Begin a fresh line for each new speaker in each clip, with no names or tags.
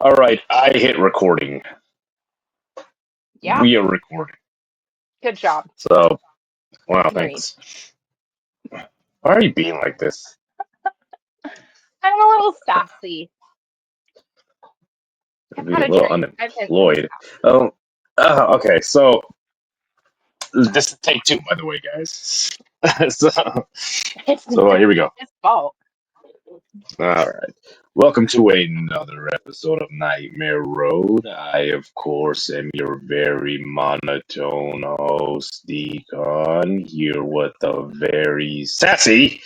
All right, I hit recording.
Yeah,
We are recording.
good job.
So, wow,
Agreed.
thanks. Why are you being like this?
I'm a little sassy. I've
Be
had
a
a
little
drink. I've been
unemployed. Oh, okay. So this is take two, by the way, guys. so,
it's
so here we go.
his fault.
All right. Welcome to another episode of Nightmare Road. I, of course, am your very monotone host, Deacon, here with the very sassy,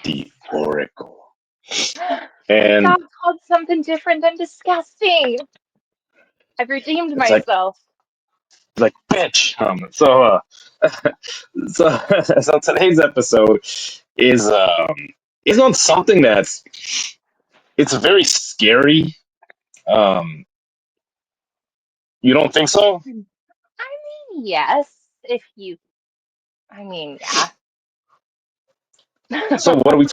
the
Yes.
Oracle.
My
And
dog called something different than disgusting. I've redeemed
it's like,
myself.
bitch. So, so today's episode is is on something that's it's very scary. Um, you don't think so?
I mean, yes, if you, I mean, yeah.
So what are we?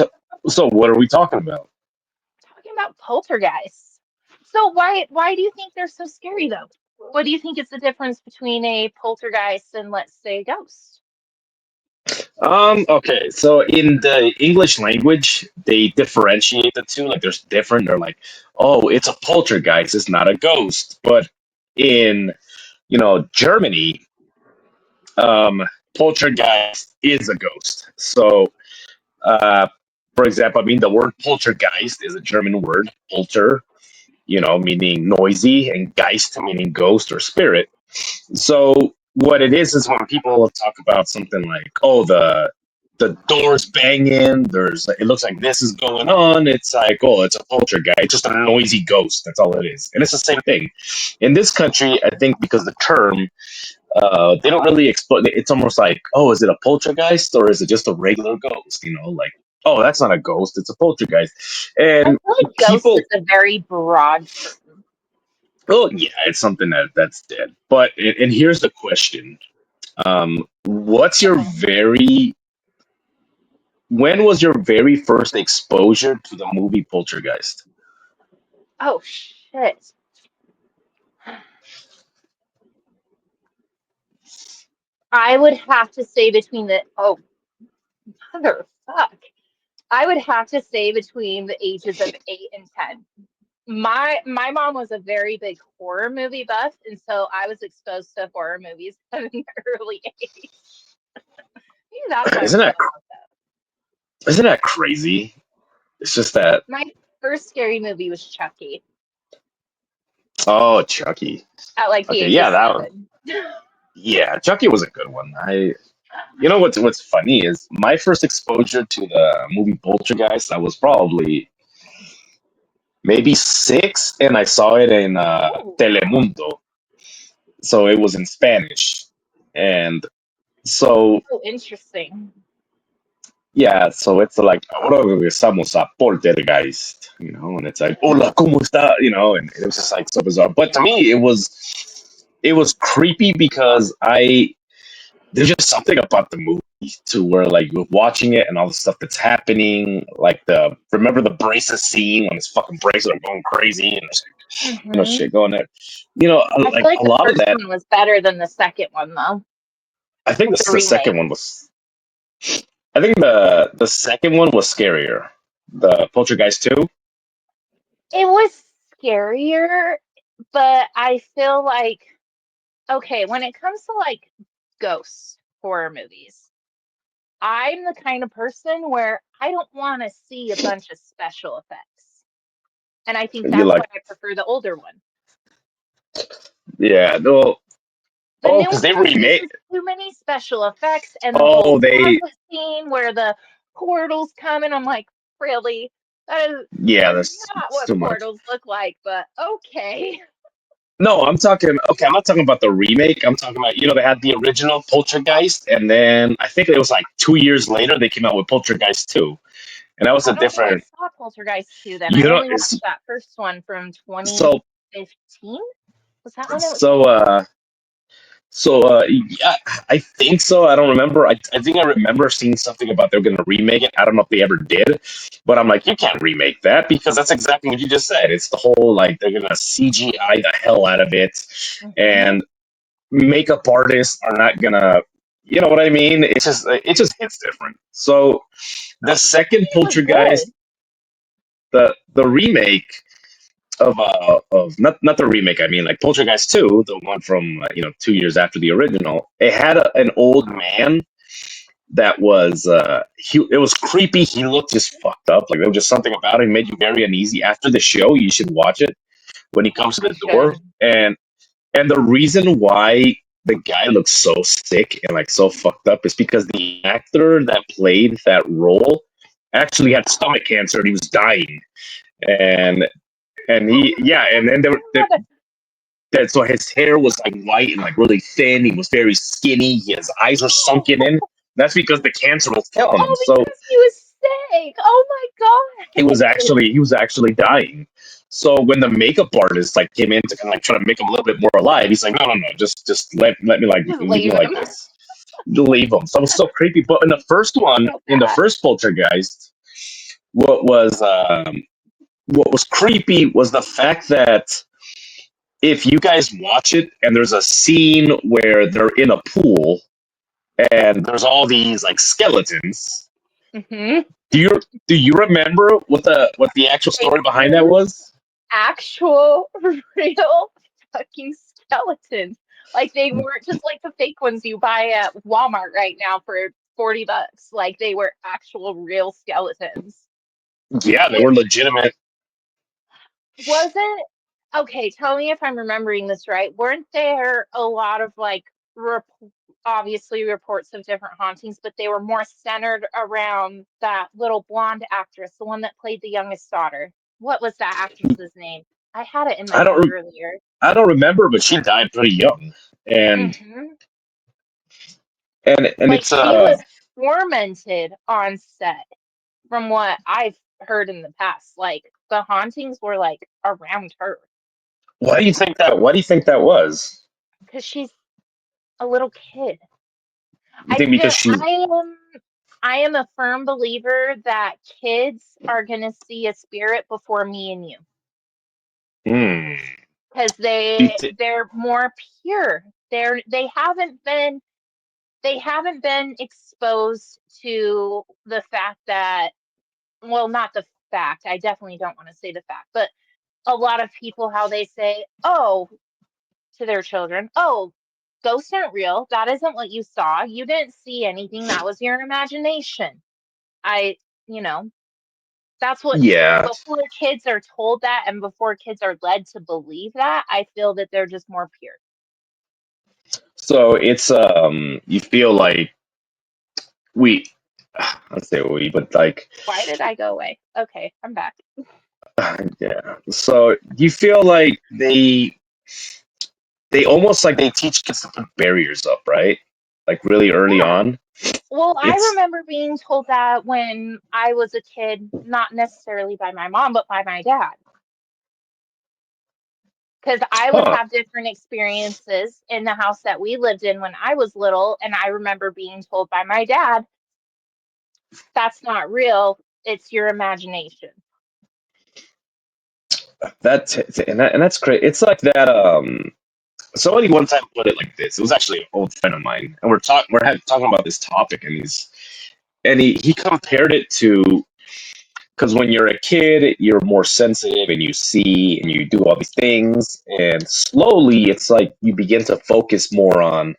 So what are we talking about?
Talking about poltergeists. So why do you think they're so scary though? What do you think is the difference between a poltergeist and let's say a ghost?
Okay. So in the English language, they differentiate the two. Like there's different. They're like, oh, it's a poltergeist. It's not a ghost. But in Germany, um, poltergeist is a ghost. So, uh, for example, I mean, the word poltergeist is a German word, polter, meaning noisy, and geist, meaning ghost or spirit. So, what it is when people talk about something like, oh, the door's banging, it looks like this is going on. It's like, oh, it's a poltergeist, it's just a noisy ghost. That's all it is. And it's the same thing. In this country, I think because the term they don't really explain. It's almost like, oh, is it a poltergeist or is it just a regular ghost? Like, oh, that's not a ghost; it's a poltergeist.
I
And
feel like ghost
people,
is a very broad term.
oh yeah, it's something that's dead. But and here's the question: what's your
Okay.
very when was your very first exposure to the movie Poltergeist?
Oh shit. I would have to say between the oh motherfuck. I would have to say between the ages of 8 and 10. My mom was a very big horror movie buff, and so I was exposed to horror movies at an early age. Maybe that's why I'm
Isn't
so
that
fucked up.
isn't that crazy? It's just that.
My first scary movie was Chucky
Oh, Chucky.
at like the
Okay,
age of
yeah, that one.
7.
Yeah, Chucky was a good one. What's funny is my first exposure to the movie Poltergeist. I was probably maybe six, and I saw it in
Oh,
Telemundo, so it was in Spanish, and so
oh, interesting.
yeah, so it's like ahora regresamos a Poltergeist, and it's like hola, cómo está, and it was just like so bizarre. But to me, it was creepy because I there's just something about the movie to where like you're watching it and all the stuff that's happening. Like remember the braces scene when his fucking braces are going crazy and there's like,
Hmm.
shit going there.
I feel
Like
like
a
the
lot of
first
that.
one was better than the second one, though.
I think
The
the second
remake.
one was. I think the second one was scarier. The Poltergeist 2.
It was scarier, but I feel like okay, when it comes to like ghosts horror movies, I'm the kind of person where I don't want to see a bunch of special effects. And I think
You
that's why
like,
I prefer the older one.
yeah, no,
The
oh,
new
because
one
they
just
remade.
uses too many special effects and the whole
Oh, they
closet scene where the portals come in. I'm like, really?
yeah,
That is
there's
not
it's
what
too much.
portals look like, but okay.
No, I'm talking. Okay, I'm not talking about the remake. I'm talking about they had the original Poltergeist, and then I think it was like 2 years later they came out with Poltergeist 2, and that was
I
a
don't think I
different.
saw Poltergeist 2 then.
You
I
know,
only watched that first one from
so
2015. Was that when it was
so
released?
So yeah, I think so. I don't remember. I think I remember seeing something about they're going to remake it. I don't know if they ever did, but I'm like, you can't remake that because that's exactly what you just said. It's the whole like they're going to CGI the hell out of it,
Hmm.
and makeup artists are not gonna. You know what I mean? It just hits different. So the second
It was
Poltergeist,
good.
the remake of not the remake. I mean, like Poltergeist 2, the one from 2 years after the original. It had an old man that was it was creepy. He looked just fucked up. Like there was just something about him made you very uneasy. After the show, you should watch it when he comes to
I
the door.
should.
And the reason why the guy looks so sick and like so fucked up is because the actor that played that role actually had stomach cancer and he was dying. And
Oh
he yeah, and then
my God.
that so his hair was like white and like really thin. He was very skinny. His eyes were sunken in. That's because the cancer was killing him.
Oh,
So
because he was sick. Oh my God.
he was actually dying. So when the makeup artist like came in to kind of like try to make him a little bit more alive, he's like, no, no, no, just let me like
Just
leave me
leave
like
him.
this, leave him. So it was so creepy. But
So
in the
bad.
first Poltergeist, what was what was creepy was the fact that if you guys watch it and there's a scene where they're in a pool and there's all these like skeletons.
Hmm.
Do you remember what the actual
They
story behind that
were
was?
actual, real fucking skeletons. Like they weren't just like the fake ones you buy at Walmart right now for $40. Like they were actual real skeletons.
Yeah, they
It
were legitimate.
wasn't okay. Tell me if I'm remembering this right. Weren't there a lot of like rep obviously reports of different hauntings, but they were more centered around that little blonde actress, the one that played the youngest daughter. What was that actress's name? I had it in my
I
head
don't
earlier.
I don't remember, but she died pretty young, and
Hmm.
and
Like
it's
she was tormented on set, from what I've heard in the past. Like the hauntings were like around her
why do you think that was?
because she's a little kid.
You think because she's
I am a firm believer that kids are gonna see a spirit before me and you
hmm,
because
do you thi-
they're more pure. They haven't been exposed to the fact that, well, not the fact. I definitely don't want to say the fact, but a lot of people how they say, "Oh," to their children, "Oh, ghosts aren't real. That isn't what you saw. You didn't see anything. That was your imagination." I, you know, that's what
yeah.
before kids are told that and before kids are led to believe that, I feel that they're just more pure.
So it's you feel like we let's say we, but like
Why did I go away? Okay, I'm back.
yeah. So you feel like they almost like they teach kids to put barriers up, right? Like really early
Yeah.
on.
Well, I
It's
remember being told that when I was a kid, not necessarily by my mom, but by my dad. Because I would
huh.
have different experiences in the house that we lived in when I was little. And I remember being told by my dad, that's not real. It's your imagination.
That's and that's great. It's like that. Somebody one time put it like this. It was actually an old friend of mine, and talking about this topic, and he compared it to because when you're a kid, you're more sensitive, and you see and you do all these things, and slowly, it's like you begin to focus more on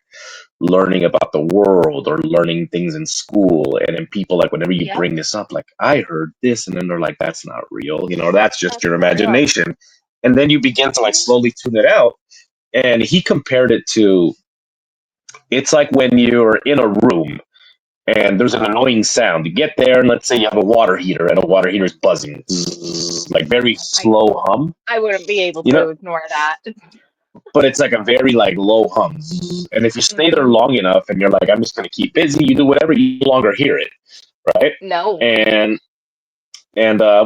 learning about the world or learning things in school, and then people like whenever you
Yep,
bring this up, like I heard this, and then they're like, that's not real, that's just
that's
your
not real.
imagination, and then you begin to like
Mhm.
slowly tune it out. And he compared it to it's like when you're in a room and there's an annoying sound. You get there and let's say you have a water heater and a water heater is buzzing, zzz, like very
I
slow hum,
I wouldn't be able
you know,
to ignore that.
but it's like a very like low hum. Zzz. And if you stay there
Hmm.
long enough and you're like, I'm just gonna keep busy, you do whatever, you no longer hear it, right?
No,
And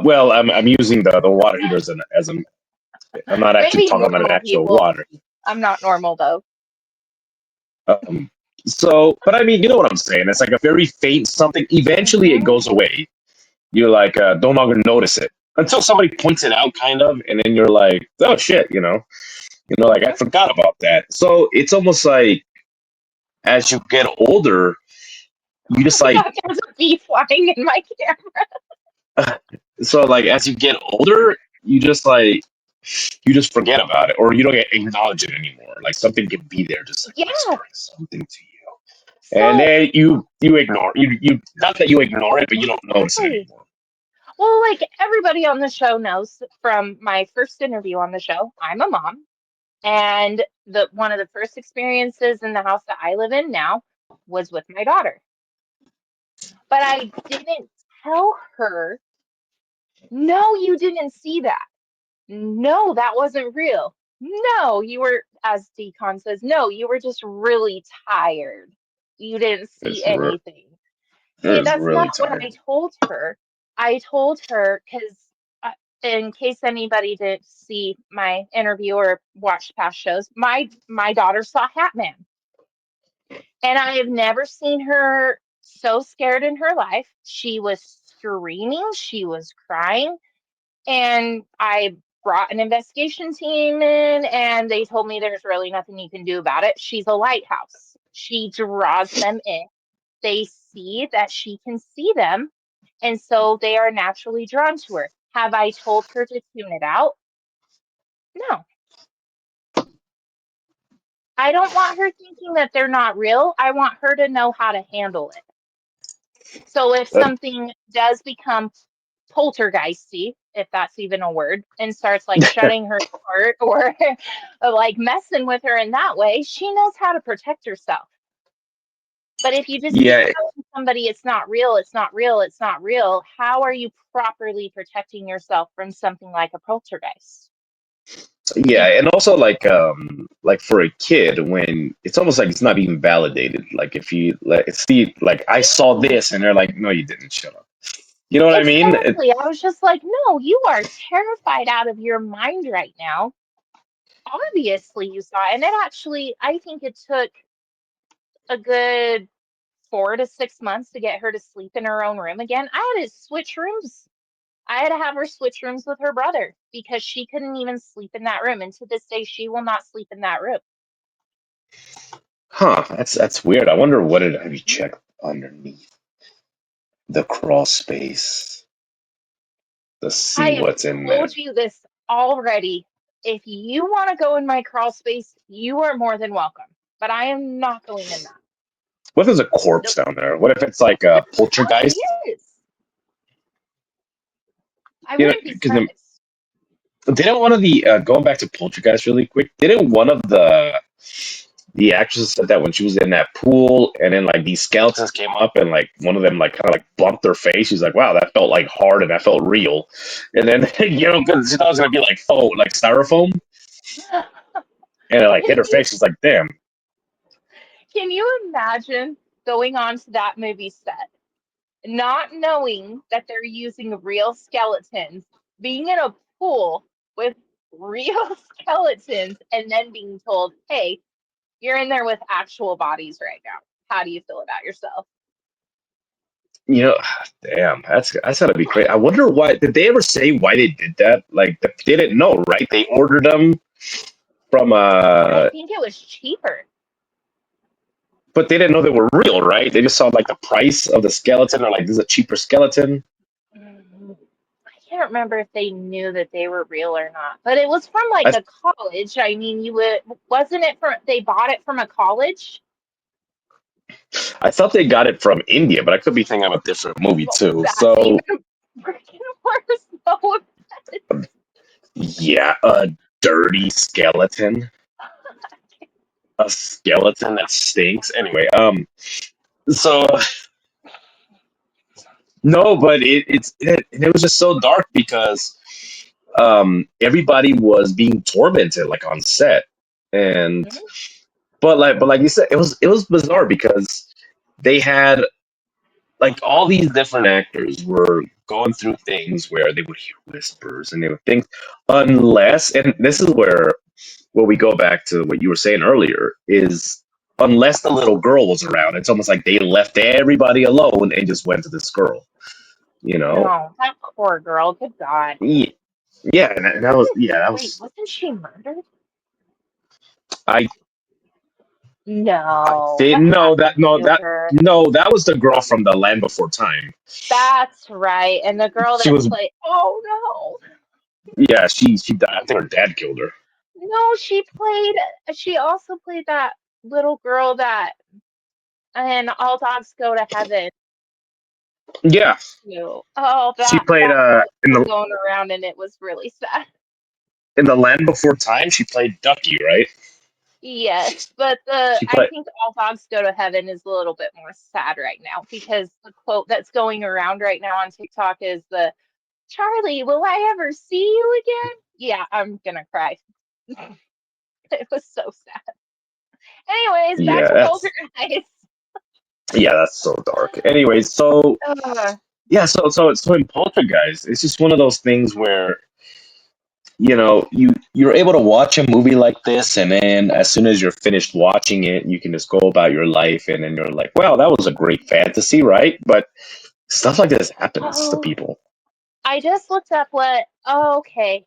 well, I'm using the water heater I'm not actually
maybe
talking about an
normal
actual
people.
water.
I'm not normal though.
Um, so, but I mean, you know what I'm saying? It's like a very faint something. Eventually, it
Hmm.
goes away. You like don't longer notice it until somebody points it out, kind of, and then you're like, oh shit, like I
Hmm.
forgot about that. So it's almost like as you get older, you just
I
like
thought there was a bee flying in my camera.
so like as you get older, you just like you just forget about it or you don't acknowledge it anymore. Like something can be there, just like
Yeah.
whispering something to you, and
So
then you ignore you not that you ignore it, but you don't notice it
exactly.
anymore.
Well, like everybody on the show knows from my first interview on the show, I'm a mom. And the one of the first experiences in the house that I live in now was with my daughter. But I didn't tell her, no, you didn't see that. No, that wasn't real. No, you were, as Decon says, no, you were just really tired. You didn't see
It's re-
anything. See,
it's
that's not
really
what
tired.
I told her. I told her because, in case anybody didn't see my interview or watched past shows, my daughter saw Hatman, and I have never seen her so scared in her life. She was screaming, she was crying, and I brought an investigation team in, and they told me there's really nothing you can do about it. She's a lighthouse. She draws them in. They see that she can see them, and so they are naturally drawn to her. Have I told her to tune it out? No. I don't want her thinking that they're not real. I want her to know how to handle it. So if
But
something does become poltergeisty, if that's even a word, and starts like shutting her apart or like messing with her in that way, she knows how to protect herself. But if you just keep
yeah,
telling somebody it's not real, it's not real, it's not real, how are you properly protecting yourself from something like a poltergeist?
yeah,
You
and also like for a kid when it's almost like it's not even validated. Like if you like see like I saw
can't.
this and they're like, no, you didn't. Shut up. You know what I mean?
Exactly. I was just like, no, you are terrified out of your mind right now. Obviously, you saw it. And it actually, I think it took a good 4 to 6 months to get her to sleep in her own room again. I had to switch rooms. I had to have her switch rooms with her brother because she couldn't even sleep in that room. And to this day, she will not sleep in that room.
Huh? That's weird. I wonder what it. Have you checked underneath the crawl space to
I
see
have
what's in there?
told you this already. If you want to go in my crawl space, you are more than welcome. But I am not going in that.
What if there's a corpse
Nope.
down there? What if it's like a
There probably
poltergeist?
is. I
You know,
wouldn't be
because
surprised.
didn't one of the going back to poltergeist really quick? Didn't one of the actresses said that when she was in that pool, and then like these skeletons came up, and like one of them like kind of like bumped her face. She's like, "Wow, that felt like hard, and that felt real." And then because she thought it was gonna be like like styrofoam, and it like hit
Can
her
you
face. She's like, "Damn."
can you imagine going on to that movie set, not knowing that they're using real skeletons, being in a pool with real skeletons, and then being told, "Hey, you're in there with actual bodies right now. How do you feel about yourself?"
You know, damn, that's gotta be crazy. I wonder why. Did they ever say why they did that? Like, they didn't know, right? They ordered them from
I think it was cheaper.
but they didn't know they were real, right? They just saw like the price of the skeleton, or like this is a cheaper skeleton.
Mm, I can't remember if they knew that they were real or not, but it was from like
I
a college. I mean, you would, wasn't it from, they bought it from a college?
I thought they got it from India, but I could be thinking of a different movie
Well,
too.
that's even
So
freaking worse. So
yeah, a dirty skeleton, a skeleton that stinks. Anyway, so no, but it was just so dark because everybody was being tormented like on set, and
Mhm.
but like you said, it was bizarre because they had like all these different actors were going through things where they would hear whispers and they would think unless and this is where we go back to what you were saying earlier is unless the little girl was around. It's almost like they left everybody alone and just went to this girl. You know?
No, that poor girl. Good God.
Yeah, yeah, and that was yeah, that
Wait,
was
wasn't she murdered?
I I
No. What
didn't know that.
happened
No,
to
that
her?
no, that was the girl from the Land Before Time.
That's right. And the girl
She
that
was
played. Oh
yeah, she died. I think her dad killed her.
no. No, she played. She also played that little girl that and All Dogs Go to Heaven.
Yeah,
Too. Oh,
she
that
played
was
in
still
the
going around, and it was really sad.
Land Before Time. She played Ducky, right?
Yes, but the
She
I
played
think All Dogs Go to Heaven is a little bit more sad right now because the quote that's going around right now on TikTok is the Charlie, will I ever see you again? Yeah, I'm gonna cry. It was so sad. Anyways, back
yeah,
to Poltergeist.
that's so dark. Anyways, so
Uh,
yeah, so in Poltergeist, it's just one of those things where you're able to watch a movie like this, and then as soon as you're finished watching it, you can just go about your life, and then you're like, wow, that was a great fantasy, right? But stuff like this happens to
oh,
people.
I just looked up what. Oh, okay.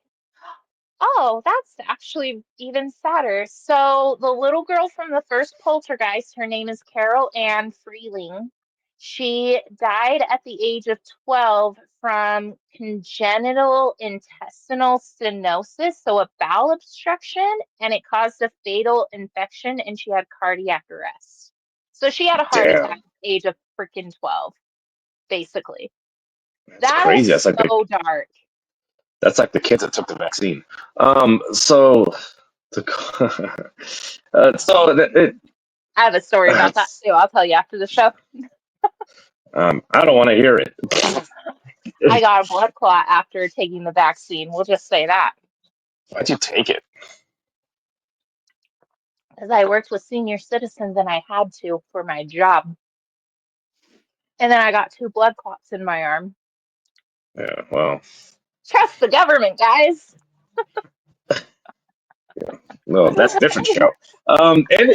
Oh, that's actually even sadder. So the little girl from the first Poltergeist, her name is Carol Ann Freeling. She died at the age of 12 from congenital intestinal stenosis, so a bowel obstruction, and it caused a fatal infection, and she had cardiac arrest. So she had a heart attack
Damn,
at the age of freaking 12, basically.
that's
That is
crazy.
so dark.
That's like the kids that took the vaccine. So to, so
I have a story about that
it's,
too. I'll tell you after the show.
I don't want to hear it.
I got a blood clot after taking the vaccine. We'll just say that.
Why'd you take it?
Because I worked with senior citizens and I had to for my job. And then I got two blood clots in my arm.
Yeah, well,
Trust the government, guys.
no, that's a different show.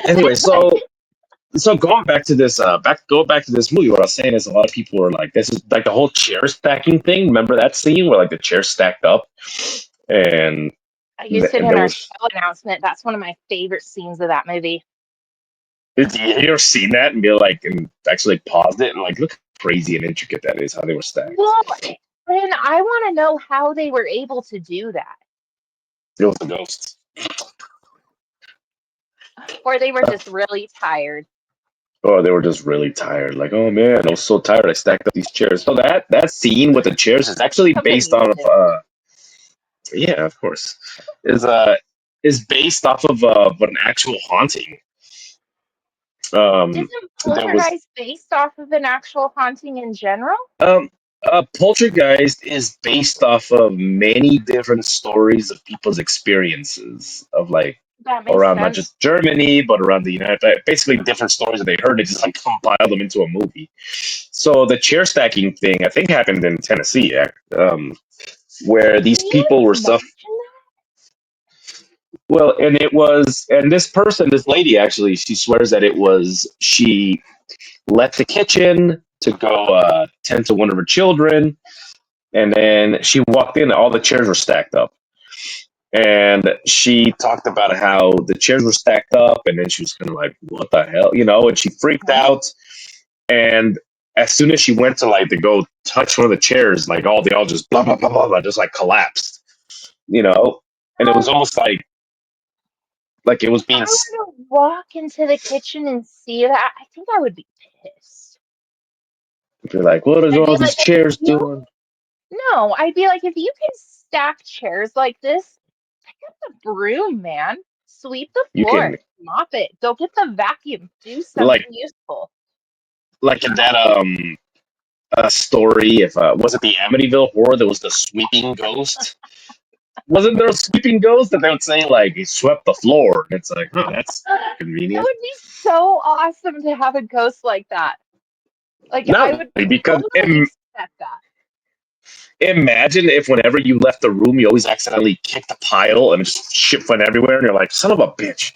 Anyway, so going back to this movie, what I was saying is a lot of people are like, this is like the whole chair stacking thing. Remember that scene where like the chairs stacked up and
I used it
and
in
there
our
was.
show announcement. That's one of my favorite scenes of that movie.
Have you ever seen that and be like, and actually paused it and like, look how crazy and intricate that is, how they were stacked.
Well, and I want to know how they were able to do that.
It was a ghost.
Or they were just really tired.
Oh, they were just really tired. Like, oh man, I was so tired. I stacked up these chairs. So that scene with the chairs is actually
Put the
based on of
music.
yeah, of course, is based off of an actual haunting.
Isn't
There was
Poltergeist based off of an actual haunting in general?
um Poltergeist is based off of many different stories of people's experiences of like
That makes
around not
sense.
just Germany but around the United basically different stories that they heard. They just like compiled them into a movie. So the chair stacking thing I think happened in Tennessee, where these
Can you
people were
imagine
stuff.
that?
Well, and it was, and this person, this lady actually, she swears that it was she left the kitchen to go tend to one of her children, and then she walked in, and all the chairs were stacked up. And she talked about how the chairs were stacked up, and then she was kind of like, "What the hell?" And she freaked
Huh?
out. And as soon as she went to like to go touch one of the chairs, like they all just blah blah blah blah, blah just like collapsed. You know, and it was
Oh,
almost like it was
if
being.
I were to walk into the kitchen and see that, I think I would be pissed.
You're like, what is
I'd
all
be
these
like,
chairs
you
doing?
no, I'd be like, if you can stack chairs like this, pick up the broom, man. Sweep the
You
floor,
can
mop it, go get the vacuum, do
like
something useful.
in that story. If was it the Amityville horror? There was the sweeping ghost. Wasn't there a sweeping ghost that they would say like he swept the floor? And it's like, huh, that's
That
convenient.
would be so awesome to have a ghost like that. Like I
No,
would
because
totally expect that.
imagine if whenever you left the room, you always accidentally kicked the pile and just shit went everywhere, and you're like, son of a bitch.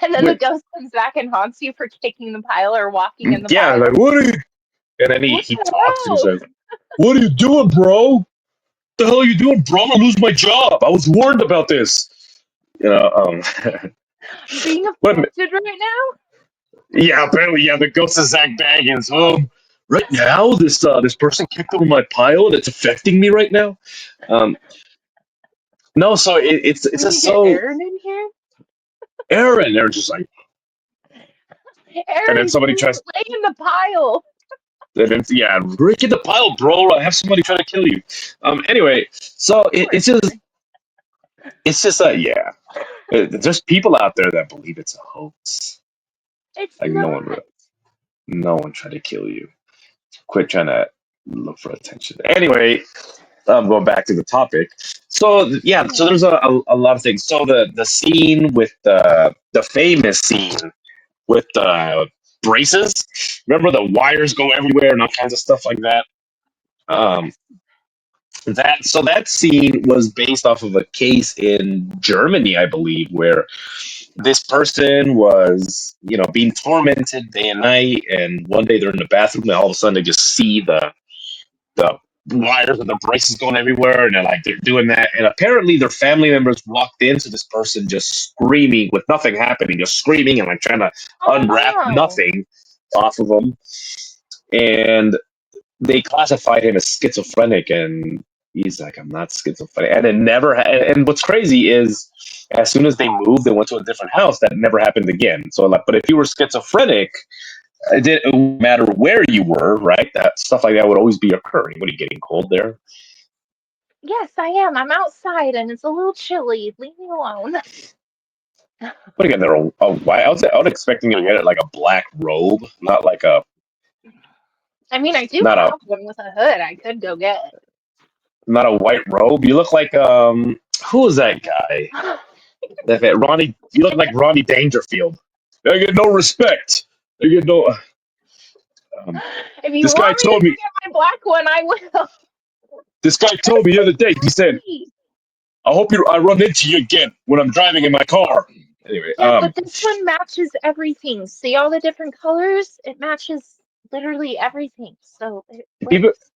And then the
Wait,
ghost comes back and haunts you for kicking the pile or walking in the
yeah,
pile.
like what are you? And then he
What
he
the
talks and he
hell?
says, "What are you doing, bro? What the hell are you doing, bro? I'm gonna lose my job. I was warned about this." You know,
I'm being
but
affected right now.
yeah, apparently, yeah, the ghost of Zach Baggins. Right now, this person kicked over my pile, and it's affecting me right now. Um, no, so it's
Can we
just
get
so
Aaron in here?
Aaron. They're just like, and then
Aaron,
somebody
please
tries.
lay in the pile.
And then, yeah, Rick in the pile, bro. I have somebody trying to kill you. Anyway, so
Poor Aaron.
it's just yeah. There's people out there that believe it's a hoax.
It's
Like
not.
no one tried to kill you. Quit trying to look for attention. Anyway, going back to the topic. So yeah, so there's a lot of things. So the scene with the famous scene with the braces. Remember the wires go everywhere and all kinds of stuff like that. Um,
Yes.
that scene was based off of a case in Germany, I believe, where this person was, being tormented day and night, and one day they're in the bathroom, and all of a sudden they just see the wires and the braces going everywhere, and they're doing that. And apparently, their family members walked into this person just screaming with nothing happening, just screaming and like trying to
Oh
unwrap
no.
nothing off of them. And they classified him as schizophrenic, and he's like, I'm not schizophrenic. And it never. And what's crazy is, as soon as they moved, they went to a different house. That never happened again. So, like, but if you were schizophrenic, it wouldn't matter where you were, right? That stuff like that would always be occurring. What are you getting cold there?
Yes, I am. I'm outside and it's a little chilly. Leave me alone.
What do you get there? A white? I was expecting you to get it like a black robe, not like a
I mean, I do
not a
have one with a hood. I could go get
not a white robe. You look like who was that guy?
it.
That Ronnie. You look like Ronnie Dangerfield. I get no respect. I get no. Um,
If you
this guy
want me to
told
go
me.
get my black one, I will.
This guy told me the other day. He said,
Pretty.
"I hope I run into you again when I'm driving in my car." Anyway,
Yeah, but this one matches everything. See all the different colors? It matches literally everything. So it
people
works.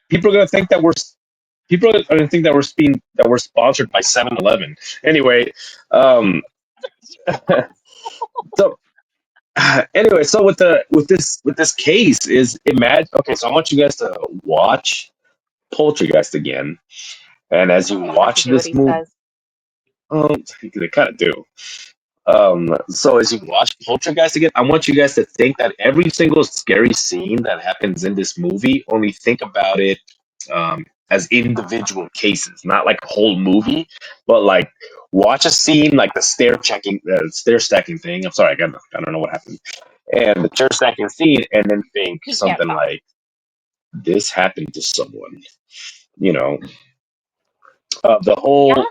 people are gonna think that people are gonna think that we're sponsored by 7-Eleven. Anyway, um, so anyway, so with this case is imagine. Okay, so I want you guys to watch Poltergeist again, and as you
I have to
watch
do what
this
he
movie,
says.
they kind of do. So as you watch Poltergeist again, I want you guys to think that every single scary scene that happens in this movie, only think about it as individual cases, not like a whole movie, but like watch a scene like the stair stacking thing. I'm sorry, I don't know what happened, and the chair stacking scene, and then think
He can't
something
talk.
like this happened to someone. You know, the
Yeah,
whole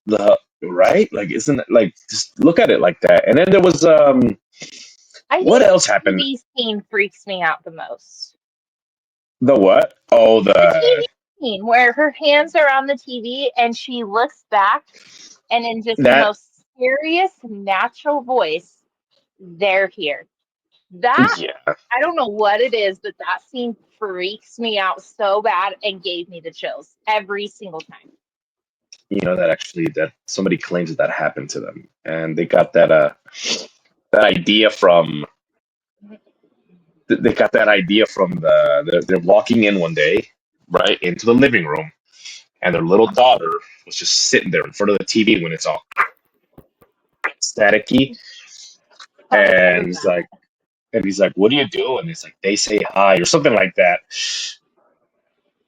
the right like isn't it like just look at it like that. And then there was
I
what
think
else
the
happened?
TV scene freaks me out the most.
The what? Oh,
The TV scene where her hands are on the TV and she looks back and in just the
that
most serious, natural voice, they're here. That,
yeah,
I don't know what it is, but that scene freaks me out so bad and gave me the chills every single time.
that actually that somebody claims that happened to them, and they got that idea from they got that idea from they're walking in one day right into the living room, and their little daughter was just sitting there in front of the TV when it's all staticky,
I've heard
and he's
that.
like, "What do you do?" And it's like, "They say hi" or something like that.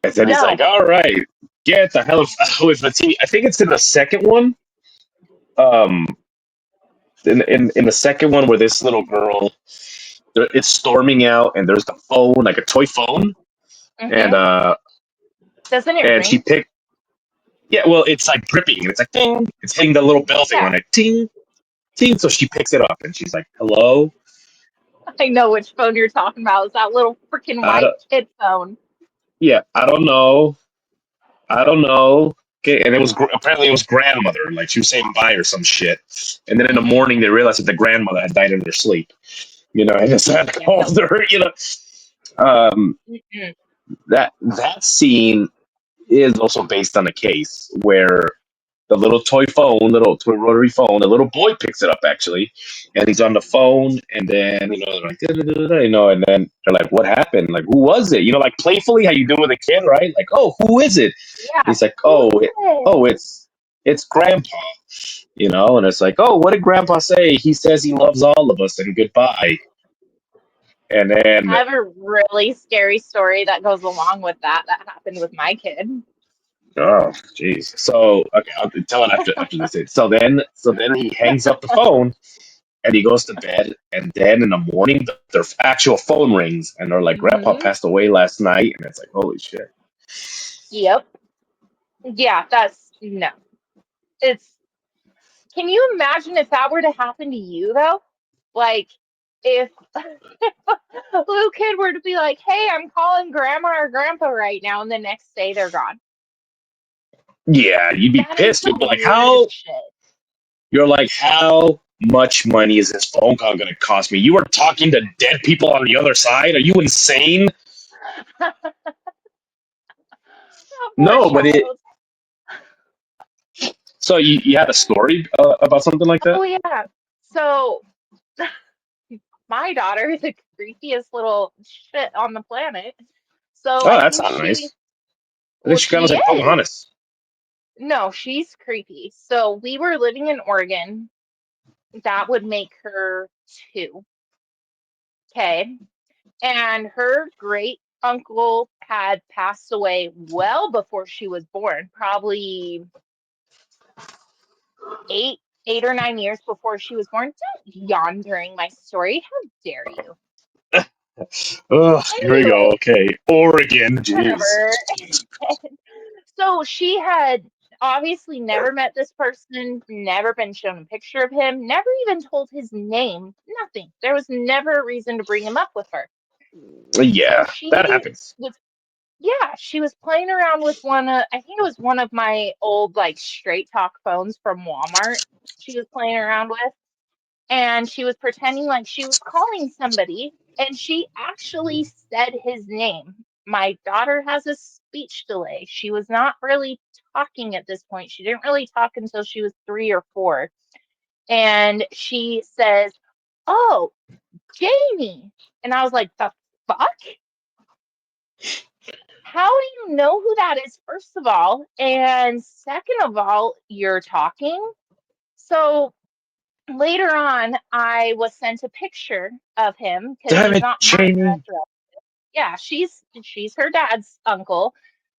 And then he's like,
No.
"All right, get the hell out with the TV." I think it's in the second one. Um, in the second one where this little girl, it's storming out, and there's the phone, like a toy phone, and
Mm-hmm. Doesn't it
she
ring?
picked. Yeah, well, it's like dripping, and it's like ding. It's hitting the little bell thing
Yeah,
on it, ting, ting. So she picks it up, and she's like, "Hello."
I know which phone you're talking about. It's that little freaking
I
white
don't.
kid phone.
Yeah, I don't know. I don't know. Okay, and it was apparently it was grandmother, like she was saying bye or some shit. And then in the morning they realized that the grandmother had died in her sleep. And just had
Yep.
called her. Um,
Mm-mm.
that scene is also based on a case where the little toy rotary phone, the little boy picks it up actually, and he's on the phone, and then they're like, "Da-da-da-da-da," and then they're like, "What happened? Like, who was it?" Like playfully, how you do with a kid, right? Like, "Oh, who is it?"
Yeah.
He's like,
Who is
oh,
it?
it's Grandpa." And it's like, "Oh, what did Grandpa say?" He says he loves all of us and goodbye. And then,
I have a really scary story that goes along with that happened with my kid.
oh, jeez. So, okay, I'll tell it after this. So then he hangs up the phone and he goes to bed. And then in the morning, their actual phone rings, and they're like, "Grandpa
Hmm.
passed away last night," and it's like, holy shit.
Yep. Yeah, that's no. It's Can you imagine if that were to happen to you though? Like if a little kid were to be like, "Hey, I'm calling grandma or grandpa right now," and the next day they're gone.
Yeah, you'd be
That is
pissed.
the
You'd be like,
weirdest
how?
shit.
You're like, how much money is this phone call going to cost me? You are talking to dead people on the other side. Are you insane?
That poor
No, but it.
child.
So you had a story about something like that?
Oh yeah. So my daughter is the creepiest little shit on the planet. So
Oh,
I
that's
think
not nice. I think
well,
she kind of
she
like
is.
Pocahontas.
No, she's creepy. So we were living in Oregon. That would make her 2. Okay. And her great uncle had passed away well before she was born, probably 8 or 9 years before she was born. Don't yawn during my story. How dare you?
Oh, here we go.
Anyway,
Okay, Oregon. Jeez.
whatever. So she had obviously never met this person, never been shown a picture of him, never even told his name, nothing. There was never a reason to bring him up with her. So
Yeah, that
she
happens.
was, yeah, she was playing around with I think it was one of my old like straight talk phones from Walmart. She was playing around with, and she was pretending like she was calling somebody, and she actually said his name. My daughter has a speech delay. She was not really talking at this point. She didn't really talk until she was 3 or 4. And she says, "Oh, Jamie." And I was like, "The fuck? How do you know who that is, first of all? And second of all, you're talking?" So later on, I was sent a picture of him because
Damn
he's
it,
not my
Jamie.
direct relative. Yeah, she's her dad's uncle.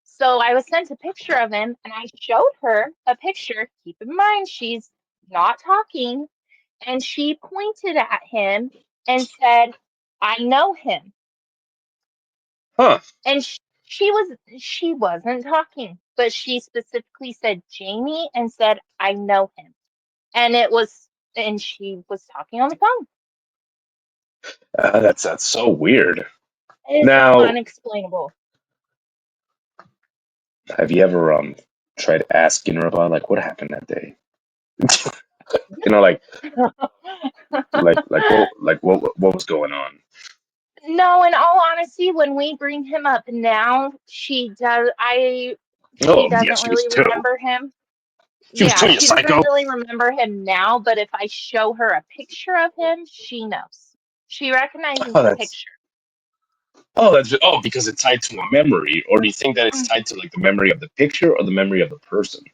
So I was sent a picture of him, and I showed her a picture. Keep in mind, she's not talking, and she pointed at him and said, "I know him."
Huh?
And she wasn't talking, but she specifically said Jamie and said, "I know him." And she was talking on the phone.
That's so weird.
It's
Now,
unexplainable.
have you ever tried asking her about like what happened that day? Like what was going on?
No, in all honesty, when we bring him up now, she
Oh yeah,
doesn't
she was
really
two.
remember him.
She was
Yeah,
two, you
she doesn't
psycho.
really remember him now, but if I show her a picture of him, she knows. She recognizes
Oh,
the
that's
picture.
because it's tied to a memory, or do you think that it's
Mm.
tied to like the memory of the picture or the memory of the person?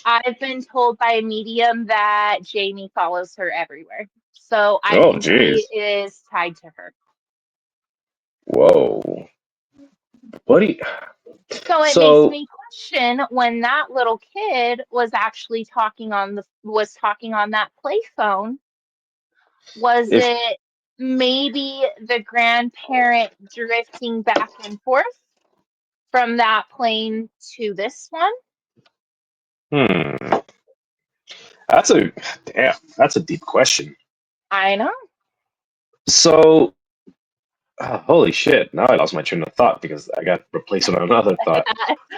I've been told by a medium that Jamie follows her everywhere. So I
Oh,
think he
jeez.
is tied to her.
Whoa. What do you?
So it makes
So
me question when that little kid was actually talking on that play phone, was
if
it maybe the grandparent drifting back and forth from that plane to this one?
hmm, that's a damn. That's a deep question.
I know.
So Holy shit! Now I lost my train of thought because I got replaced with another thought.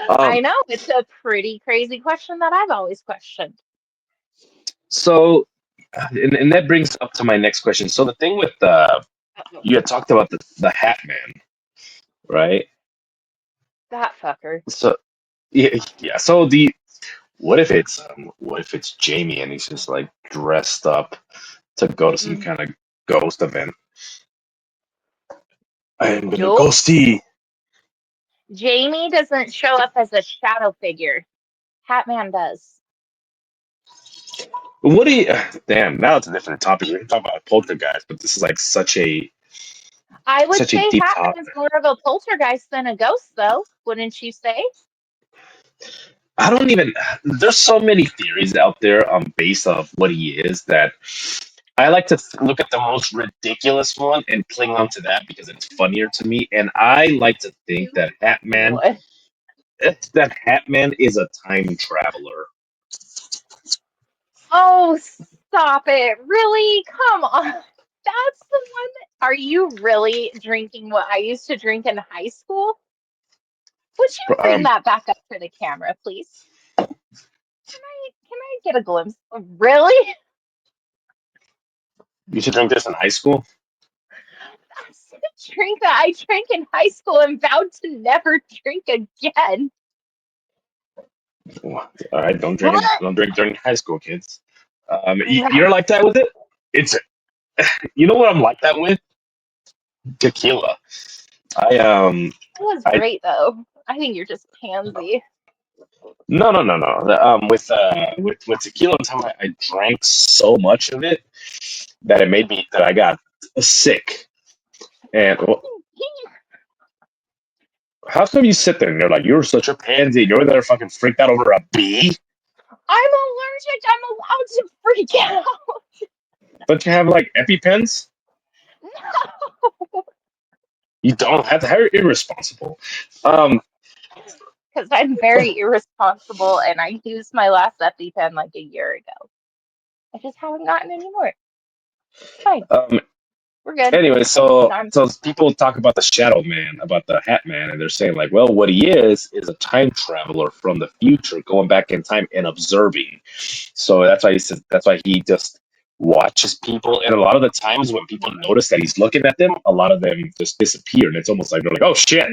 I
Um,
know it's a pretty crazy question that I've always questioned.
so, and that brings up to my next question. So the thing with
Uh-oh.
you had talked about the Hat Man, right?
That fucker.
So yeah. So the what if it's Jamie and he's just like dressed up to go to some
Mm.
kind of ghost event? I'm gonna
Nope.
go see.
Jamie doesn't show up as a shadow figure. Hatman does.
What do you? Damn, now it's a different topic. We can talk about poltergeist, but this is like
I would
such a
say
deep topic.
Hatman's more of a poltergeist than a ghost, though, wouldn't you say?
I don't even. There's so many theories out there based off what he is that I like to look at the most ridiculous one and cling on to that because it's funnier to me. And I like to think
You
that
would.
Hatman is a time traveler.
Oh, stop it. Really? Come on. That's the one. Are you really drinking what I used to drink in high school? Would you bring
Um,
that back up for the camera, please? Can I get a glimpse? Really?
you should drink this in high school.
That's the drink that I drank in high school and vowed to never drink again.
All right,
What?
don't drink during high school, kids. You're like that with it. It's you know what I'm like that with tequila. I
It was
I
great though. I think you're just pansy.
no. With tequila, one time I drank so much of it that it made me that I got sick. And well, how come you sit there and you're like you're such a pansy? You're there fucking freaked out over a bee?
I'm allergic. I'm allowed to freak out.
Don't you have like EpiPens?
No,
You don't have to. How irresponsible. Um,
because I'm very irresponsible and I used my last EpiPen like a year ago. I just haven't gotten any more. It's fine.
um,
We're good.
Anyway,
And I'm
so people talk about the Shadow Man, about the Hat Man, and they're saying like, well, what he is a time traveler from the future, going back in time and observing. So that's why he says that's why he just watches people, and a lot of the times when people notice that he's looking at them, a lot of them just disappear, and it's almost like they're like, oh shit,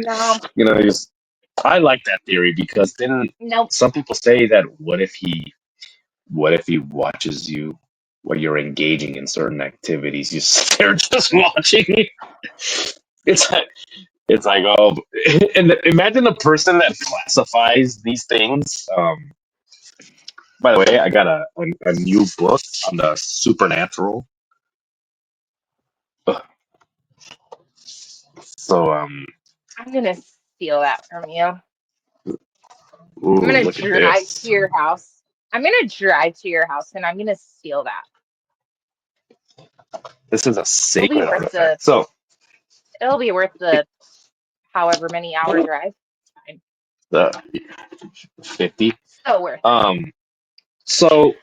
no,
he's. I like that theory because then
nope.
some people say that what if he watches you while you're engaging in certain activities? They're just watching. It's like oh, and imagine a person that classifies these things. By the way, I got a new book on the supernatural. Ugh. So
I'm gonna steal that from you. I'm
ooh,
gonna
look at
drive to
this.
your house. I'm gonna drive to your house and I'm gonna steal that.
This is a
It'll be
sacred
worth the
artifact. So
it'll be worth the however many hour drive. Fine.
the 50.
So worth it.
Um. So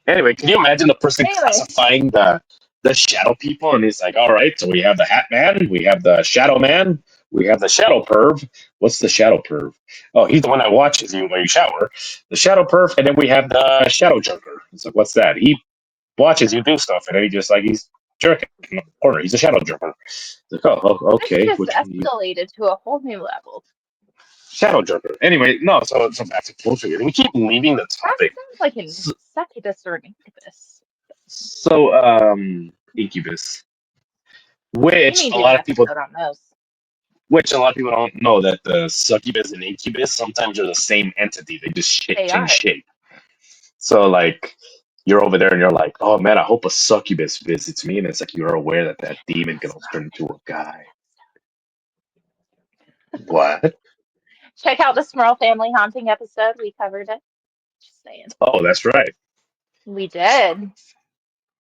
anyway, can you imagine the person
Anyway,
classifying the shadow people? And he's like, all right, so we have the Hat Man, we have the Shadow Man, we have the Shadow Perv. What's the Shadow Perv? Oh, he's the one that watches you when you shower. The Shadow Perv, and then we have the Shadow Jerker. It's like, what's that? He watches you do stuff, and then he's jerking in the corner. He's a Shadow Jerker. It's like,
this
okay,
just
which one?
escalated to a whole new level.
Shadow Jerker. Anyway, no, so back to Poltergeist. We keep leaving the
That
topic.
sounds like an
So,
succubus or an incubus.
Incubus,
We
which
need
a
to do an
lot of people
episode on those.
don't know that the succubus and incubus sometimes are the same entity. They just
They
change
are.
shape. So like you're over there and you're like, oh man, I hope a succubus visits me, and it's like you're aware that that demon can also turn into a guy. What?
Check out the Smurl family haunting episode. We covered it. Just saying.
Oh, that's right.
We did.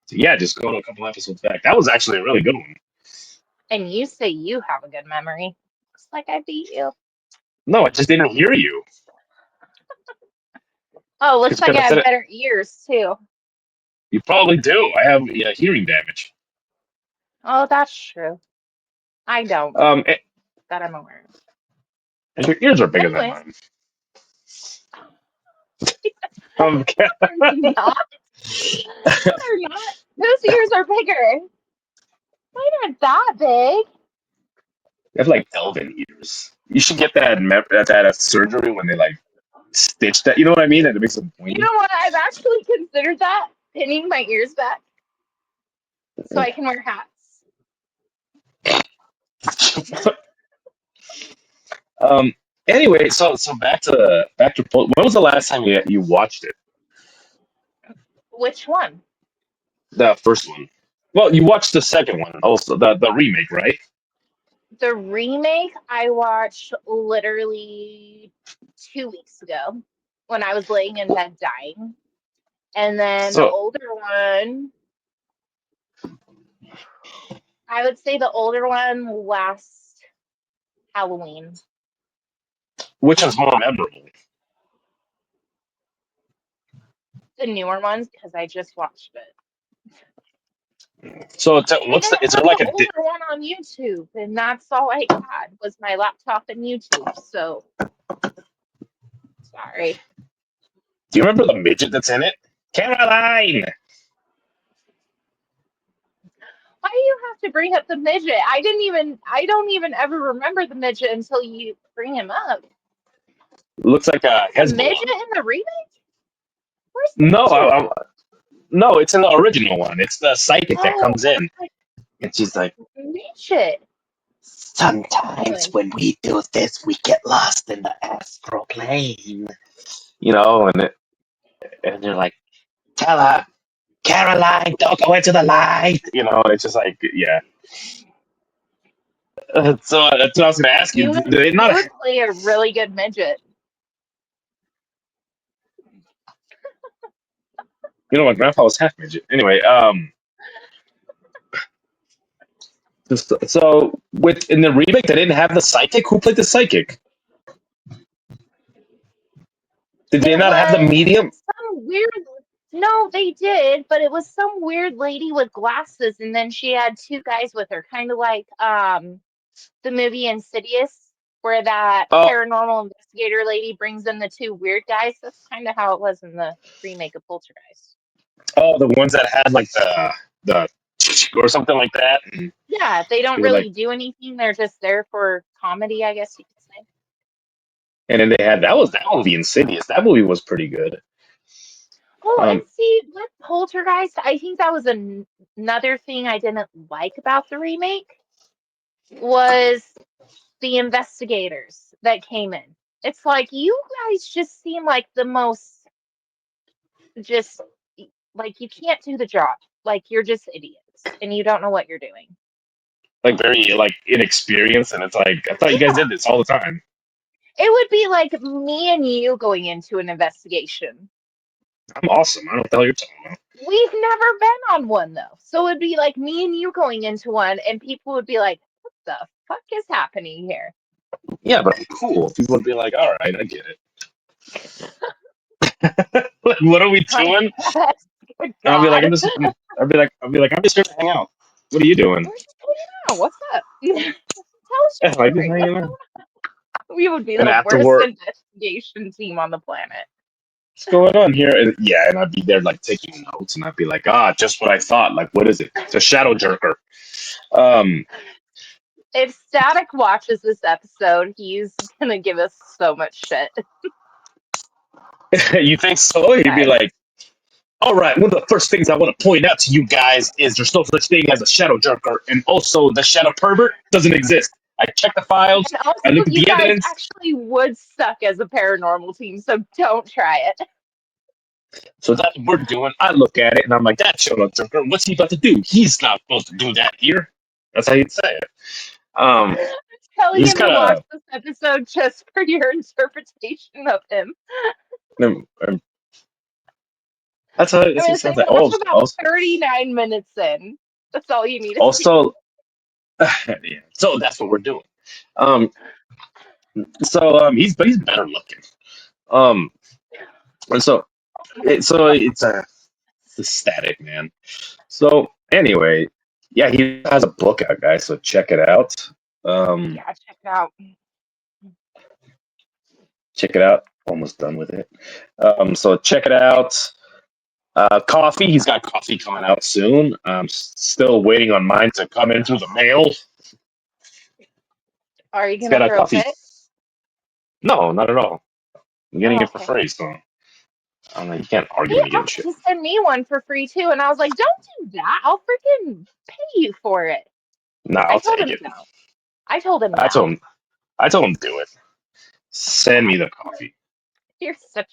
So yeah, just go to a couple episodes back. That was actually a really good one.
And you say you have a good memory. Looks like I beat you.
No, I just didn't hear you
Oh, looks like
because
I
I said
have
it.
better ears too.
You probably do. I have hearing damage.
Oh, that's true. I don't,
And,
that I'm aware of.
and your ears are
But
bigger than
anyways,
mine. Um,
they're not. No, they're not. Those ears are bigger. Mine aren't that big.
they have like elven ears. You should get that surgery when they like stitch that. You know what I mean? And it makes them
You
pointy.
know what? I've actually considered that, pinning my ears back so I can wear hats.
um. Anyway, so back to when was the last time you watched it?
Which one?
The first one. Well, you watched the second one also, the remake, right?
The remake I watched literally 2 weeks ago when I was laying in bed dying. And then the
So
older one, I would say the older one last Halloween.
which one's more memorable?
The newer ones because I just watched it.
So
I
what's the?
didn't
Is there
have the
like a?
older one on YouTube, and that's all I had was my laptop and YouTube. So sorry.
Do you remember the midget that's in it? Caroline.
Why do you have to bring up the midget? I don't even ever remember the midget until you bring him up.
Looks like a
There's a midget
Hezbollah.
in the remake? Where's
No,
the midget?
no, it's in the original one. It's the psychic that
Oh,
comes
that's
in,
like
and she's like,
midget.
"Sometimes
Anyway,
when we do this, we get lost in the astral plane." You know, and they're like, "Tell her, Caroline, don't go into the light." You know, it's just like, yeah. So that's what I was going to ask you.
you
Do
would
they
you
not?
would play a really good midget.
You know, my grandpa was half midget. Anyway, so with in the remake, they didn't have the psychic. Who played the psychic? Did they
It
not have the
was
medium?
some weird. No, they did, but it was some weird lady with glasses, and then she had two guys with her, kind of like the movie Insidious, where that
Oh,
paranormal investigator lady brings in the two weird guys. That's kind of how it was in the remake of Poltergeist.
oh, the ones that had like the or something like that. And
Yeah, they don't
they were
really
like,
do anything. They're just there for comedy, I guess you could say.
and then they had that movie Insidious. That movie was pretty good.
Oh, and
Um,
see, with Poltergeist, I think that was another thing I didn't like about the remake was the investigators that came in. It's like you guys just seem like the most just like you can't do the job. Like you're just idiots and you don't know what you're doing.
like very like inexperienced, and it's like I thought you guys
Yeah.
did this all the time.
It would be like me and you going into an investigation.
I'm awesome. I don't know what the hell you're talking about.
We've never been on one though. So it'd be like me and you going into one and people would be like, what the fuck is happening here?
Yeah, but I'm cool. People would be like, all right, I get it. Like, what are we
I
doing?
guess. Good
And I'll be like,
God.
I'm just here to hang out. What are you doing?
We're just hanging out. What's up? Tell us your
Yeah, like just
story.
hanging
What's
out.
going on? We would be
And
the worst
afterward,
investigation team on the planet.
what's going on here? And, yeah, and I'd be there like taking notes, and I'd be like, just what I thought. Like, what is it? It's a shadow jerker. Um,
If Static watches this episode, he's gonna give us so much shit.
you think so? He'd be
Okay.
like, all right, one of the first things I want to point out to you guys is there's no such thing as a shadow jerker, and also the shadow pervert doesn't exist. I checked the files,
And
I
also,
looked at
you
the
guys
evidence.
actually would suck as a paranormal team, so don't try it.
So that's what we're doing. I look at it and I'm like, that shadow jerker, what's he about to do? He's not supposed to do that here. That's how he'd say it. Um,
Telling
he's
him to
kind
watch
of,
this episode just for your interpretation of him. I'm
that's what he
gonna say
sounds like.
watch about 39 minutes in. That's all you need to see.
Also, yeah. So that's what we're doing. Um, but he's better looking. Um, and
Oh my
so
God.
it's a static man. So anyway, Yeah, he has a book out, guys. So check it out. Um,
Yeah, check it out.
check it out. Almost done with it. So check it out. Coffee. He's got coffee coming out soon. I'm still waiting on mine to come in through the mail.
Are you
He's
gonna
got a
throw a
coffee.
fit?
No, not at all. I'm getting
Oh,
it for
okay.
free, so I'm like, you can't argue
He
me getting
asked
shit.
to send me one for free too, and I was like, "Don't do that. I'll freaking pay you for it."
Nah,
I
I'll
told
take
him
it.
no. I told him
I told
no.
him. I told him do it. Send me the coffee.
You're such.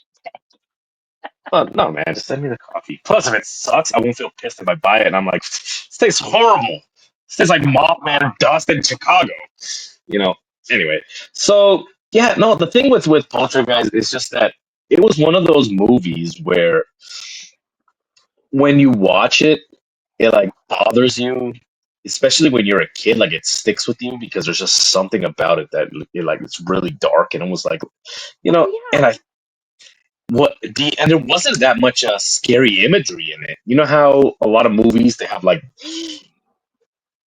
No, man, just send me the coffee. Plus, if it sucks, I won't feel pissed if I buy it and I'm like, this tastes horrible. This tastes like Mothman dust in Chicago. You know. Anyway, so yeah, no, the thing with Poltergeist is just that it was one of those movies where when you watch it, it like bothers you, especially when you're a kid. Like it sticks with you because there's just something about it that like it's really dark and almost like
Oh
and I
yeah.
and there wasn't that much scary imagery in it. You know how a lot of movies they have like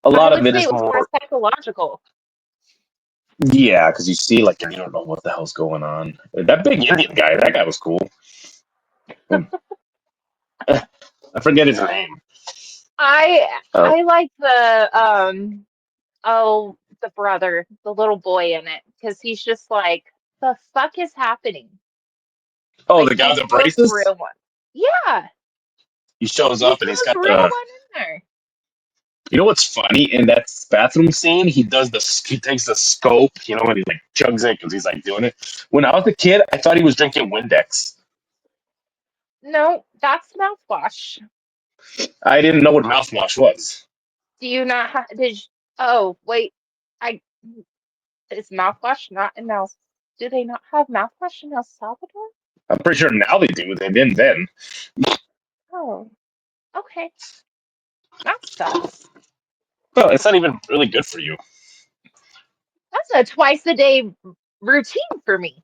a
I
lot of
would
it
say
is
it was more
more
psychological.
yeah because you see like and you don't know what the hell's going on. That big Indian guy, that guy was cool. Um, I forget his name.
I
Uh,
I like the brother, the little boy in it, because he's just like, the fuck is happening?
oh,
Like
the guy with
he
the
feels the
braces.
real one. Yeah,
He shows
he
up and he's
feels
got
real
the.
one in there.
You know what's funny in that bathroom scene? He takes the scope, and he like chugs it because he's like doing it. When I was a kid, I thought he was drinking Windex.
No, that's mouthwash.
I didn't know what mouthwash was.
Do you not have, oh, wait, I, is mouthwash not in do they not have mouthwash in El Salvador?
I'm pretty sure now they do. They didn't then.
Oh, okay. That sucks.
Well, it's not even really good for you.
That's a twice a day routine for me.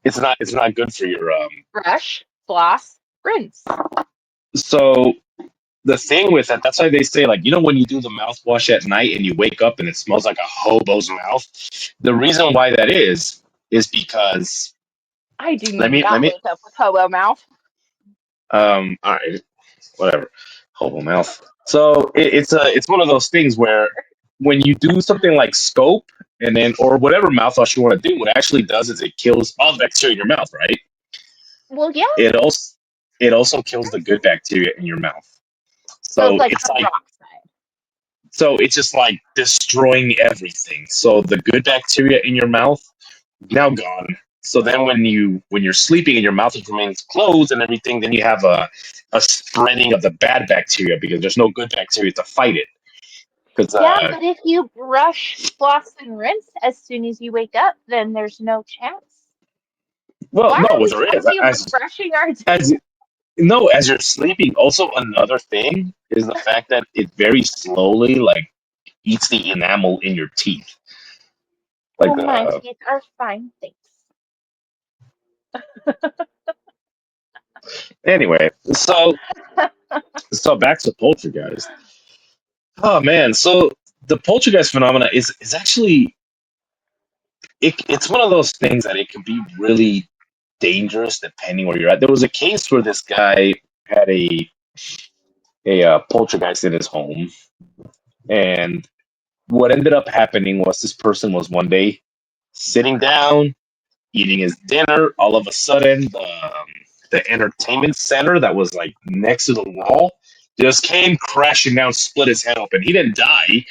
It's not. It's not good for your.
Brush, floss, rinse.
So the thing with that, that's why they say like when you do the mouthwash at night and you wake up and it smells like a hobo's mouth. The reason why that is because
I do
let
not
me
wake up with hobo mouth.
all right, whatever, hobo mouth. So it's one of those things where when you do something like scope and then or whatever mouthwash you want to do, what it actually does is it kills all the bacteria in your mouth, right?
Well, yeah,
It also kills the good bacteria in your mouth.
so it's
So
like
it's like
hydroxide.
it's just like destroying everything. So the good bacteria in your mouth now gone. So then when you're sleeping and your mouth remains closed and everything, then you have a spreading of the bad bacteria because there's no good bacteria to fight it. Because
Yeah, but if you brush, floss, and rinse as soon as you wake up, then there's no chance.
well,
Why
no,
are
what
we
there is
talking about brushing our
as
teeth?
no, as you're sleeping. Also, another thing is the fact that it very slowly like eats the enamel in your teeth.
Oh,
Like
my teeth are fine, thanks.
anyway, so back to Poltergeist. Oh man, so the Poltergeist phenomena is actually it's one of those things that it can be really dangerous depending where you're at. There was a case where this guy had a poltergeist in his home, and what ended up happening was this person was one day sitting down eating his dinner. All of a sudden, the entertainment center that was like next to the wall just came crashing down, split his head open. He didn't die,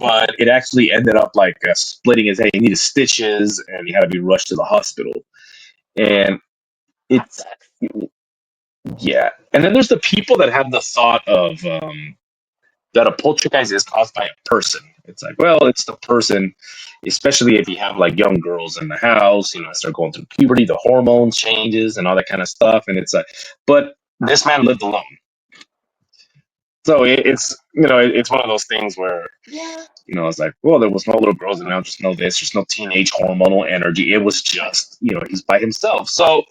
but it actually ended up like splitting his head. He needed stitches, and he had to be rushed to the hospital. And
That
it's
sucks.
yeah. And then there's the people that have the thought of that a poltergeist is caused by a person. It's like, well, it's the person, especially if you have like young girls in the house, start going through puberty, the hormones changes and all that kind of stuff. And it's like, but this man lived alone. So it's one of those things where,
Yeah.
it's like, well, there was no little girls and now just no this, there's no teenage hormonal energy. It was just, he's by himself. So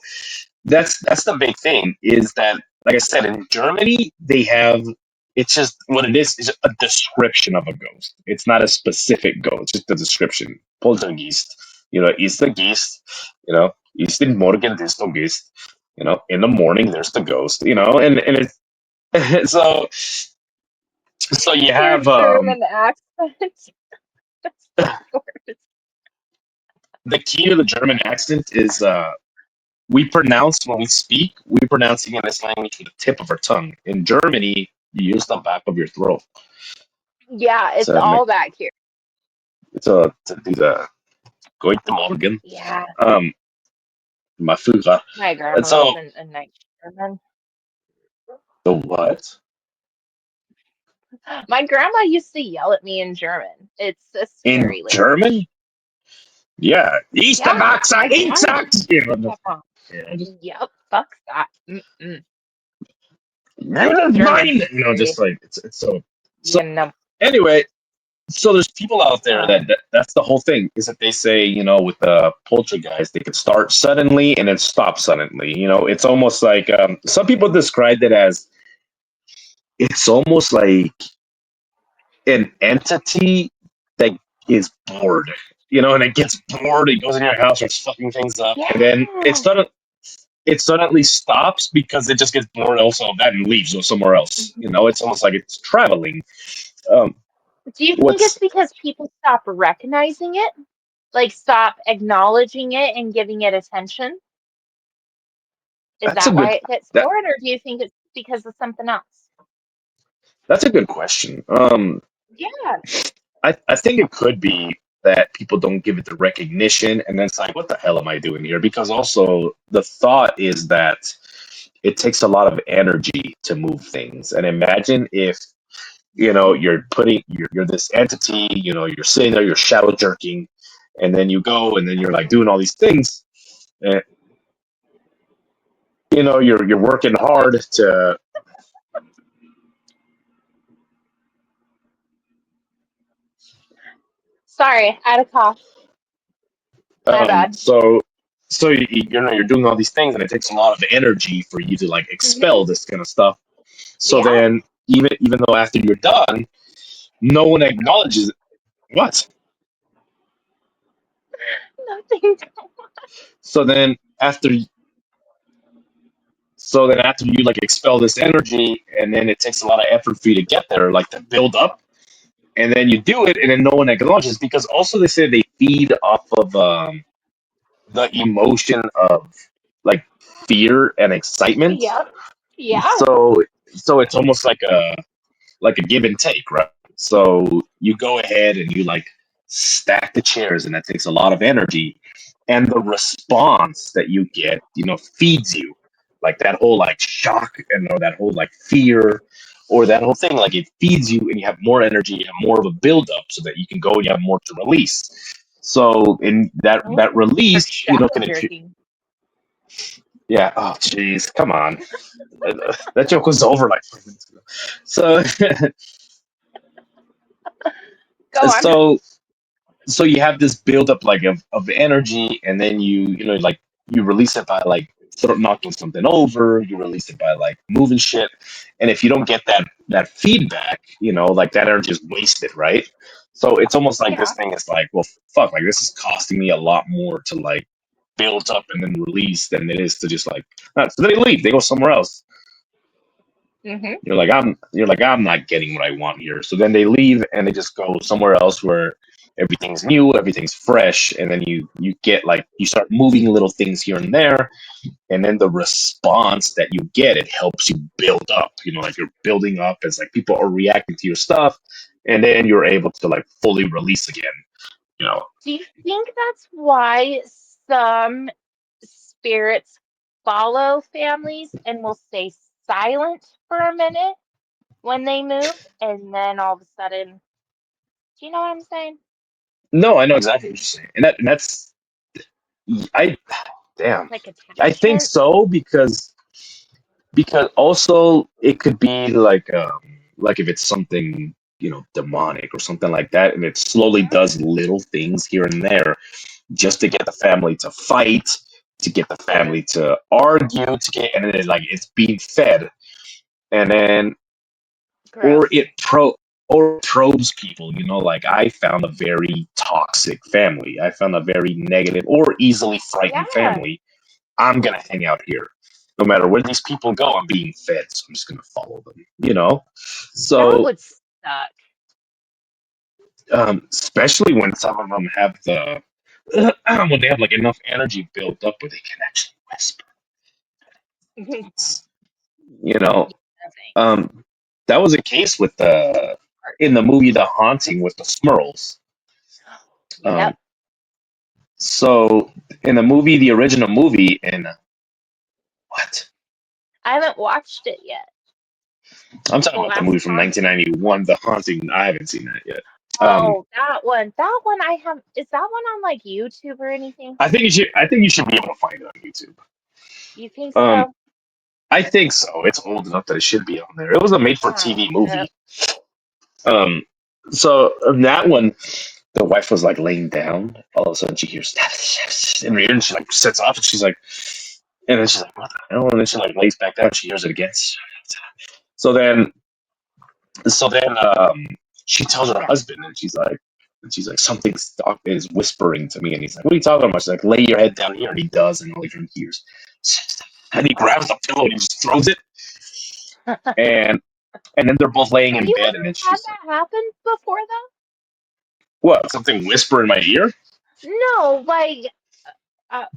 that's the big thing is that, like I said, in Germany, they have it's just what it is a description of a ghost. It's not a specific ghost, it's just a description. Poltergeist, is the geist, ist den Morgen ist the geist, in the morning there's the ghost, and it's so you
Your
have
German accent. That's the worst.
the key to the German accent is we pronounce when we speak, we pronounce English language with the tip of our tongue. In Germany, you use the back of your throat.
Yeah, it's
So
all back here.
to do the Guten Morgen,
Yeah,
um, my Führer.
my
And
grandma
so
wasn't a nice German.
the what?
My grandma used to yell at me in German. It's a
In
scary
German?
language.
Yeah.
Yeah,
Easterbox,
my dad
Easterbox.
kept on.
Yeah, just
Yep, fuck that. Mm-mm.
never
German's
mind.
scary.
Just like it's so
You know.
anyway, so there's people out there
Uh,
that's the whole thing is that they say, with the poltergeist, they could start suddenly and then stop suddenly. It's almost like some people described it as it's almost like an entity that is bored, and it gets bored, it goes in your house, starts fucking things up, and then
yeah.
it suddenly stops because it just gets bored also of that and leaves or somewhere else. It's almost like it's traveling. Um,
Do you think it's
what's
because people stop recognizing it? Like stop acknowledging it and giving it attention? Is
that's a
that why
good
it gets
that
bored, or do you think it's because of something else?
that's a good question.
Yeah.
I think it could be that people don't give it the recognition, and then it's like, what the hell am I doing here? Because also the thought is that it takes a lot of energy to move things, and imagine if you're this entity, you're sitting there, you're shadow jerking, and then you go and then you're like doing all these things, and you're working hard to
Sorry, I had a cough. My bad.
so you're doing all these things, and it takes a lot of energy for you to like
Hmm.
expel this kind of stuff. So
Yeah.
then, even though after you're done, no one acknowledges it. What?
Nothing.
So then after after you like expel this energy, and then it takes a lot of effort for you to get there, like to build up, and then you do it, and then no one acknowledges because also they say they feed off of the emotion of like fear and excitement.
Yep. Yeah.
So it's almost like a give and take, right? So you go ahead and you like stack the chairs, and that takes a lot of energy. And the response that you get, feeds you like that whole like shock and or that whole like fear or that whole thing. Like it feeds you, and you have more energy, you have more of a buildup, so that you can go and you have more to release. So in that
Oh, for
release,
shadow
can
jerking.
yeah. Oh, jeez, come on. That joke was over like 5 minutes ago. So,
Go on.
so you have this buildup like of energy, and then like you release it by like sort of knocking something over, you release it by like moving shit, and if you don't get that feedback, like that energy is wasted, right? So it's almost like this
Yeah.
thing is like, well, fuck, like this is costing me a lot more to like build up and then release than it is to just like so they leave, they go somewhere else.
Hmm.
You're like, I'm not getting what I want here. So then they leave and they just go somewhere else where everything's new, everything's fresh, and then you get like you start moving little things here and there, and then the response that you get, it helps you build up. Like you're building up as like people are reacting to your stuff, and then you're able to like fully release again. You know,
Do you think that's why some spirits follow families and will stay silent for a minute when they move, and then all of a sudden, do you know what I'm saying?
no, I know exactly what you're saying, and that's I damn,
Like
I think
attachment?
so because also it could be like if it's something demonic or something like that, and it slowly
Hmm.
does little things here and there just to get the family to fight, to get the
Hmm.
family to argue, to get, and then like it's being fed, and then or
Gross.
or probes people. You know, like I found a very toxic family. I found a very negative or easily frightened
Yeah,
family. I'm gonna hang out here. No matter where these people go, I'm being fed, so I'm just gonna follow them. You know,
that
so
would suck.
especially when some of them have the when they have like enough energy built up where they can actually whisper. You know,
Yeah, thanks.
um, that was a case with the in the movie The Haunting with the Smurls.
Yep.
Um, so in the movie, the original movie, and what?
I haven't watched it yet.
I'm
The
talking about the
last
movie from
haunting.
1991, The Haunting. I haven't seen that yet. Um,
Oh, that one. That one I have. Is that one on like YouTube or anything?
I think you should. I think you should be able to find it on YouTube.
You think
Um,
so?
I think so. It's old enough that it should be on there. It was a
Oh,
made-for-TV movie.
yep.
Um, so in that one, the wife was like laying down. All of a sudden, she hears in her ear, and she like sets off, and she's like, and then she's like, "What the hell?" And then she like lays back down. She hears it again. So then, so then, she tells her husband, and she's like, something is whispering to me, and he's like, "What are you talking about?" She's like, "Lay your head down here," and he does, and all he hears, and he grabs the pillow and he just throws it, and then they're both laying
Have
in
you
bed, and
ever
then
had
she's like,
that happen before though?
"What? Something whisper in my ear?"
No, like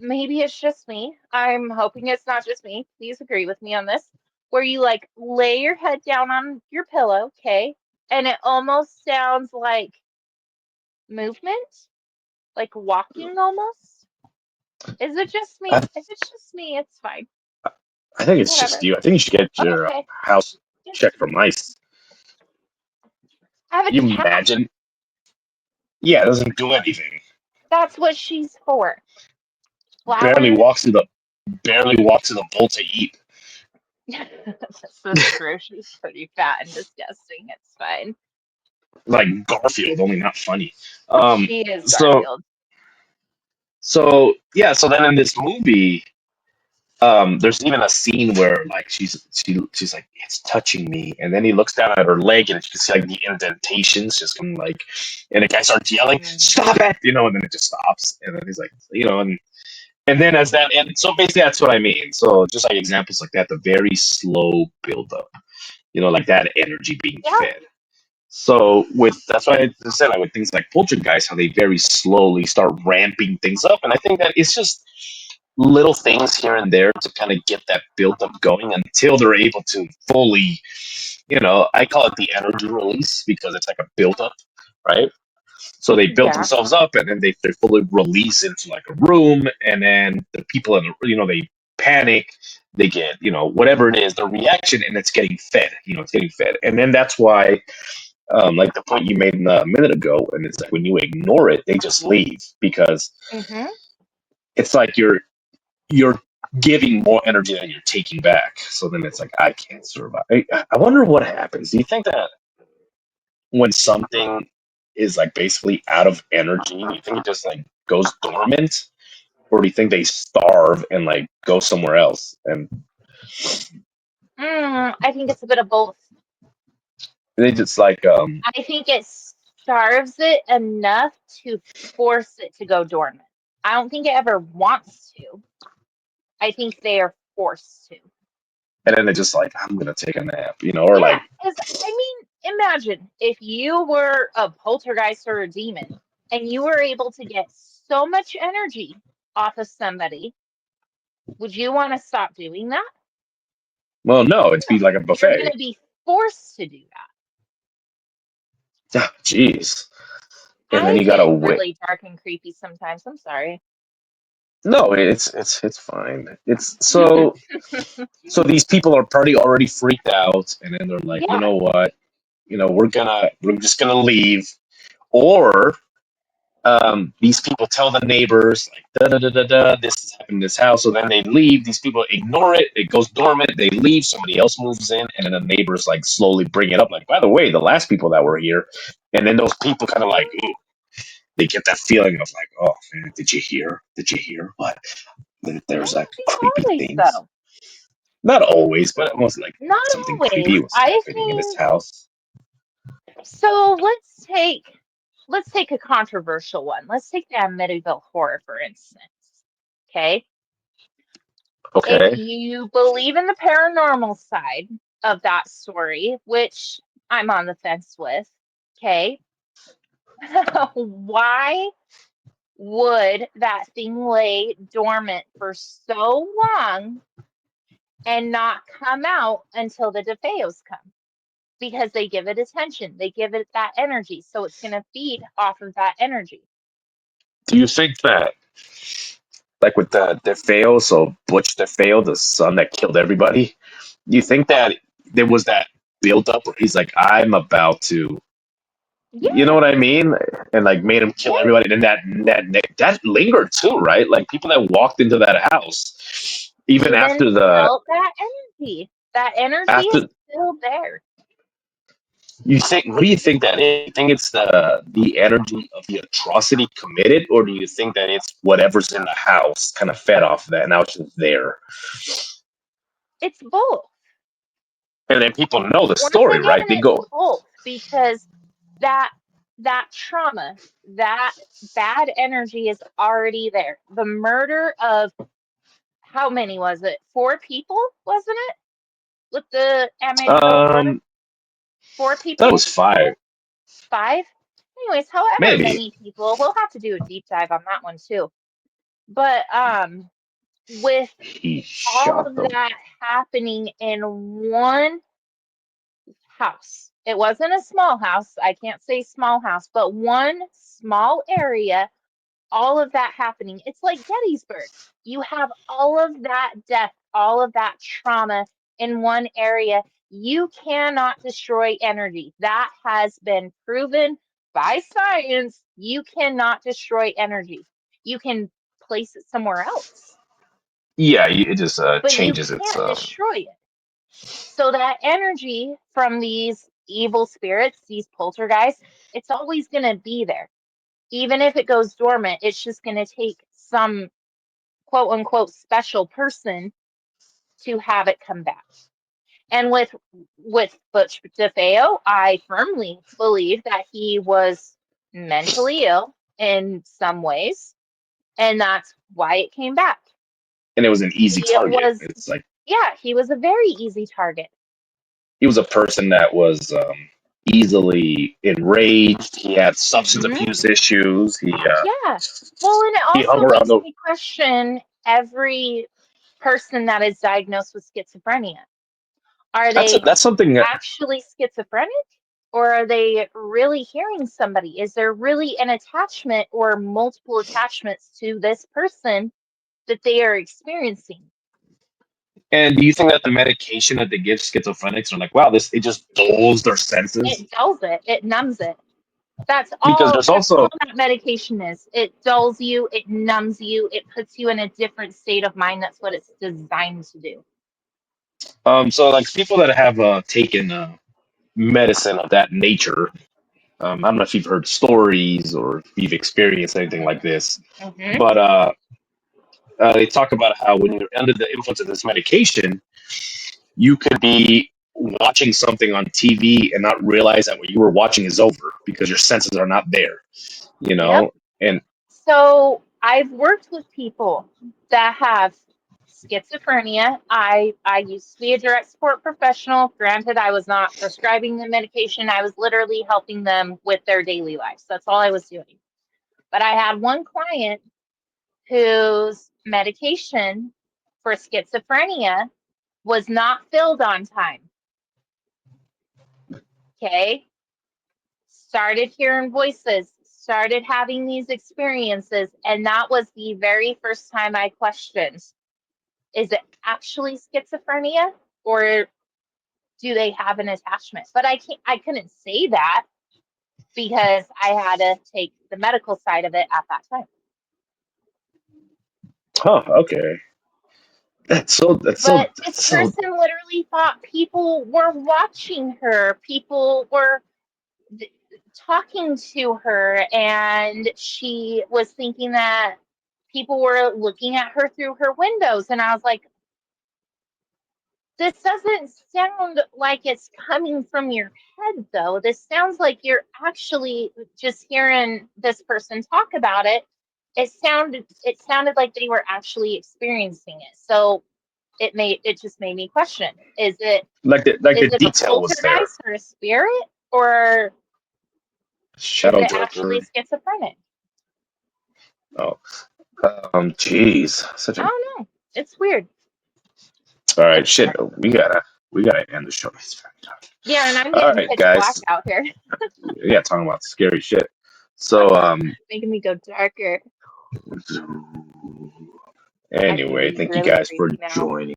maybe it's just me. I'm hoping it's not just me. Please agree with me on this. Where you like lay your head down on your pillow, okay? And it almost sounds like movement, like walking almost. Is it just me?
I,
If it's just me, it's fine.
I think it's just
Whatever.
you. I think you should get your
Okay.
house
Just
checked for mice.
I have a
You
cat.
imagine? Yeah, it doesn't do anything.
That's what she's for.
Barely
Flowers.
walks to the barely walks to the bowl to eat.
That's true. She's pretty fat and disgusting. It's fine.
Like Garfield, only not funny. Um,
She is
so
Garfield.
so yeah, so then in this movie, there's even a scene where like she's like, "It's touching me," and then he looks down at her leg, and you can see like the indentations just come like, and the guy starts yelling,
Mm.
"Stop it!" You know, and then it just stops, and then he's like, you know, and then as that, and so basically that's what I mean. So just like examples like that, the very slow build up, you know, like that energy being
Yeah.
fed. So with that's why I said like with things like Poltergeist, how they very slowly start ramping things up, and I think that it's just little things here and there to kind of get that build up going until they're able to fully, you know, I call it the energy release because it's like a build up, right? So they build
Yeah.
themselves up, and then they fully release into like a room, and then the people in the, you know, they panic, they get, you know, whatever it is, the reaction, and it's getting fed, you know, it's getting fed, and then that's why, like the point you made a minute ago, and it's like when you ignore it, they just leave because
Mm-hmm.
it's like you're giving more energy than you're taking back. So then it's like I can't survive. I wonder what happens. Do you think that when something is like basically out of energy, do you think it just like goes dormant, or do you think they starve and like go somewhere else? And
I think it's a bit of both.
they just like
I think it starves it enough to force it to go dormant. I don't think it ever wants to. I think they are forced to.
and then they just like I'm gonna take a nap, you know, or
Yeah,
like
because I mean, imagine if you were a poltergeist or a demon and you were able to get so much energy off of somebody, would you want to stop doing that?
well no, it'd be
No,
like a
you're going
buffet.
to be forced to do that.
Ah, jeez. And then
I
you gotta
get
wait.
really dark and creepy sometimes. I'm sorry.
No, it's fine. It's so these people are pretty already freaked out, and then they're like, you
Yeah.
know what, you know, we're just gonna leave, or these people tell the neighbors like da da da da da this has happened in this house, so then they leave. These people ignore it, it goes dormant, they leave, somebody else moves in, and then the neighbors like slowly bring it up, like, by the way, the last people that were here, and then those people kind of like, ooh, they get that feeling of like, oh man, did you hear what
I
there's like
don't think
creepy
always,
things.
though.
Not always, but almost like
Not
something creepy
always.
was
I've
happening in this
seen
house.
So let's take a controversial one. Let's take the Amityville horror, for instance. Okay. If
Okay.
you believe in the paranormal side of that story, which I'm on the fence with, okay, why would that thing lay dormant for so long and not come out until the DeFeos come? Because they give it attention, they give it that energy, so it's going to feed off of that energy.
Do you think that, like with the DeFeo, so Butch DeFeo, the son that killed everybody, do you think that there was that build up where he's like, I'm about to, you know
Yeah,
what I mean? And like made him kill
yeah.
everybody. And that lingered too, right? Like people that walked into that house, even
Even
after the
felt that energy. That energy is
after
still there.
you think, what do you think that is? You think it's the energy of the atrocity committed, or do you think that it's whatever's in the house kind of fed off of that? Now it's just there,
It's both.
and then people know the
Once
story,
again,
right? They
it's
go,
both because that that trauma, that bad energy is already there. The murder of how many was it? Four people, wasn't it? With the Amityville horror?
um,
Four
that
people?
was five,
Five? Anyways, however
maybe.
many people, we'll have to do a deep dive on that one too. But with
He
all
shot
of
them,
that happening in one house. It wasn't a small house. I can't say small house, but one small area, all of that happening. It's like Gettysburg. You have all of that death, all of that trauma in one area. You cannot destroy energy. That has been proven by science. You cannot destroy energy. You can place it somewhere else,
yeah. It just
but you
changes its.
can't destroy it. So that energy from these evil spirits, these poltergeists, it's always going to be there. Even if it goes dormant, it's just going to take some quote unquote special person to have it come back. And with Butch DeFeo, I firmly believe that he was mentally ill in some ways, and that's why it came back.
And it was an easy
He
target.
was,
It's like
yeah, he was a very easy target.
he was a person that was easily enraged. He had substance
Hmm.
abuse issues.
Yeah. Well, and it
He
also
hung around
makes
the.
me question every person that is diagnosed with schizophrenia. Are they
That's something that,
actually schizophrenic, or are they really hearing somebody? Is there really an attachment or multiple attachments to this person that they are experiencing?
and do you think that the medication that they give schizophrenics are like, wow, this it just dulls their senses?
It dulls it, it numbs it.
Because there's
That's all
also
that medication is. It dulls you, it numbs you, it puts you in a different state of mind. That's what it's designed to do.
so like people that have taken medicine of that nature. I don't know if you've heard stories or if you've experienced anything like this,
Mm-hmm.
but they talk about how when you're under the influence of this medication, you could be watching something on TV and not realize that what you were watching is over because your senses are not there, you
Yep.
know? And
So I've worked with people that have schizophrenia. I used to be a direct support professional. Granted, I was not prescribing the medication. I was literally helping them with their daily lives. That's all I was doing. But I had one client whose medication for schizophrenia was not filled on time. Okay. Started hearing voices, started having these experiences. And that was the very first time I questioned, is it actually schizophrenia or do they have an attachment? But I couldn't say that because I had to take the medical side of it at that time.
huh, okay.
But this
That's so
person literally thought people were watching her, people were talking to her, and she was thinking that people were looking at her through her windows. And I was like, This doesn't sound like it's coming from your head, though. This sounds like you're actually just hearing this person talk about it. It sounded like they were actually experiencing it. So it just made me question:
Like
is
the
it a
detail was there.
poltergeist or a spirit, or is
Shadow
it actually
Joker.
schizophrenic?
Oh, jeez, such
I
a.
don't know. It's weird.
All right,
It's
shit.
weird.
We gotta end the show.
Yeah, and I'm
All
getting
right,
pitch black
guys.
out here,
Yeah, talking about scary shit. So
making me go darker. I feel
anyway, thank you
really
guys for
creepy now.
joining.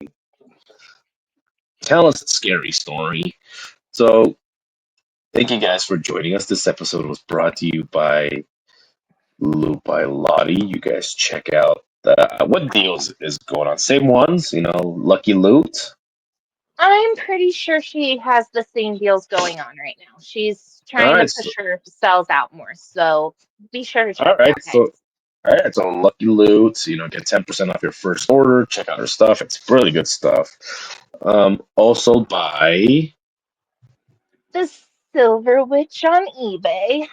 Tell us a scary story. So thank you guys for joining us. This episode was brought to you by Loot by Lottie. You guys check out what deals is going on. Same ones, Lucky Loot.
I'm pretty sure she has the same deals going on right now. She's
All
trying to
right, so
push her sells out more. So be sure to check
all
it
right,
out,
so
guys.
all right, so Lucky Loot. Get 10% off your first order. Check out her stuff. It's really good stuff. Also by
The Silver Witch on eBay.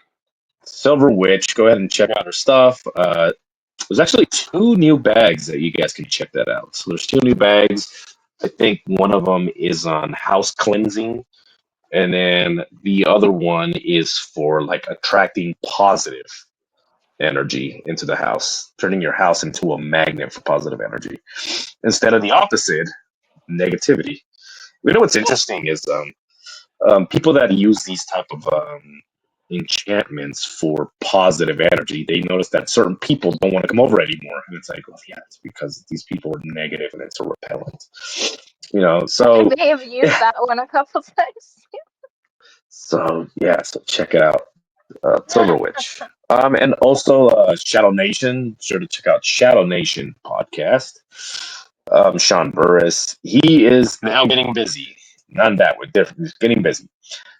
Silver Witch. Go ahead and check out her stuff. There's actually two new bags that you guys can check that out. So there's two new bags. I think one of them is on house cleansing, and then the other one is for like attracting positive energy into the house, turning your house into a magnet for positive energy instead of the opposite, negativity. What's interesting is people that use these type of enchantments for positive energy, they notice that certain people don't want to come over anymore, and it's like, well, yeah, it's because these people are negative and it's a repellent.
I
So
may have used that one a couple times.
so check it out, Silver Witch. And also Shadow Nation. Sure to check out Shadow Nation podcast. Sean Burris, he is now getting busy. Not that way, different. He's getting busy.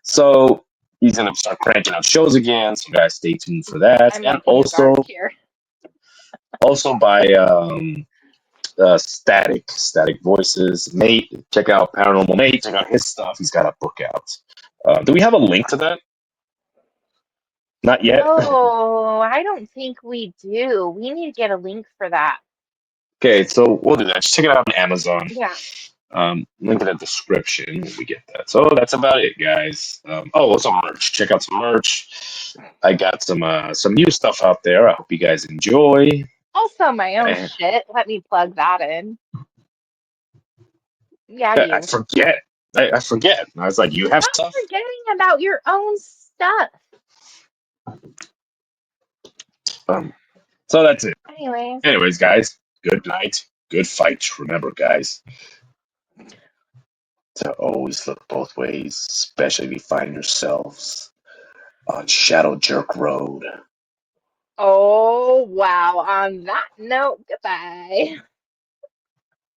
So he's going to start cranking out shows again. So guys, stay tuned for that.
I'm
And
making it dark here.
also by Static Voices, Nate. Check out Paranormal Nate. Check out his stuff. He's got a book out. Do we have a link to that? Not yet.
Oh, I don't think we do. We need to get a link for that.
Okay, so we'll do that. Just check it out on Amazon.
Yeah.
Link in the description when we get that. So that's about it, guys. Some merch. Check out some merch. I got some new stuff out there. I hope you guys enjoy.
Also, my own
And
shit. Let me plug that in. Yeah,
I
you.
forget. I forget. I was like, you have
Stop
stuff.
forgetting about your own stuff.
Um, so that's it.
Anyways,
Anyways, guys, good night. Good fight. Remember, guys, to always look both ways, especially if you find yourselves on Shadow Jerk Road.
oh wow. On that note, goodbye.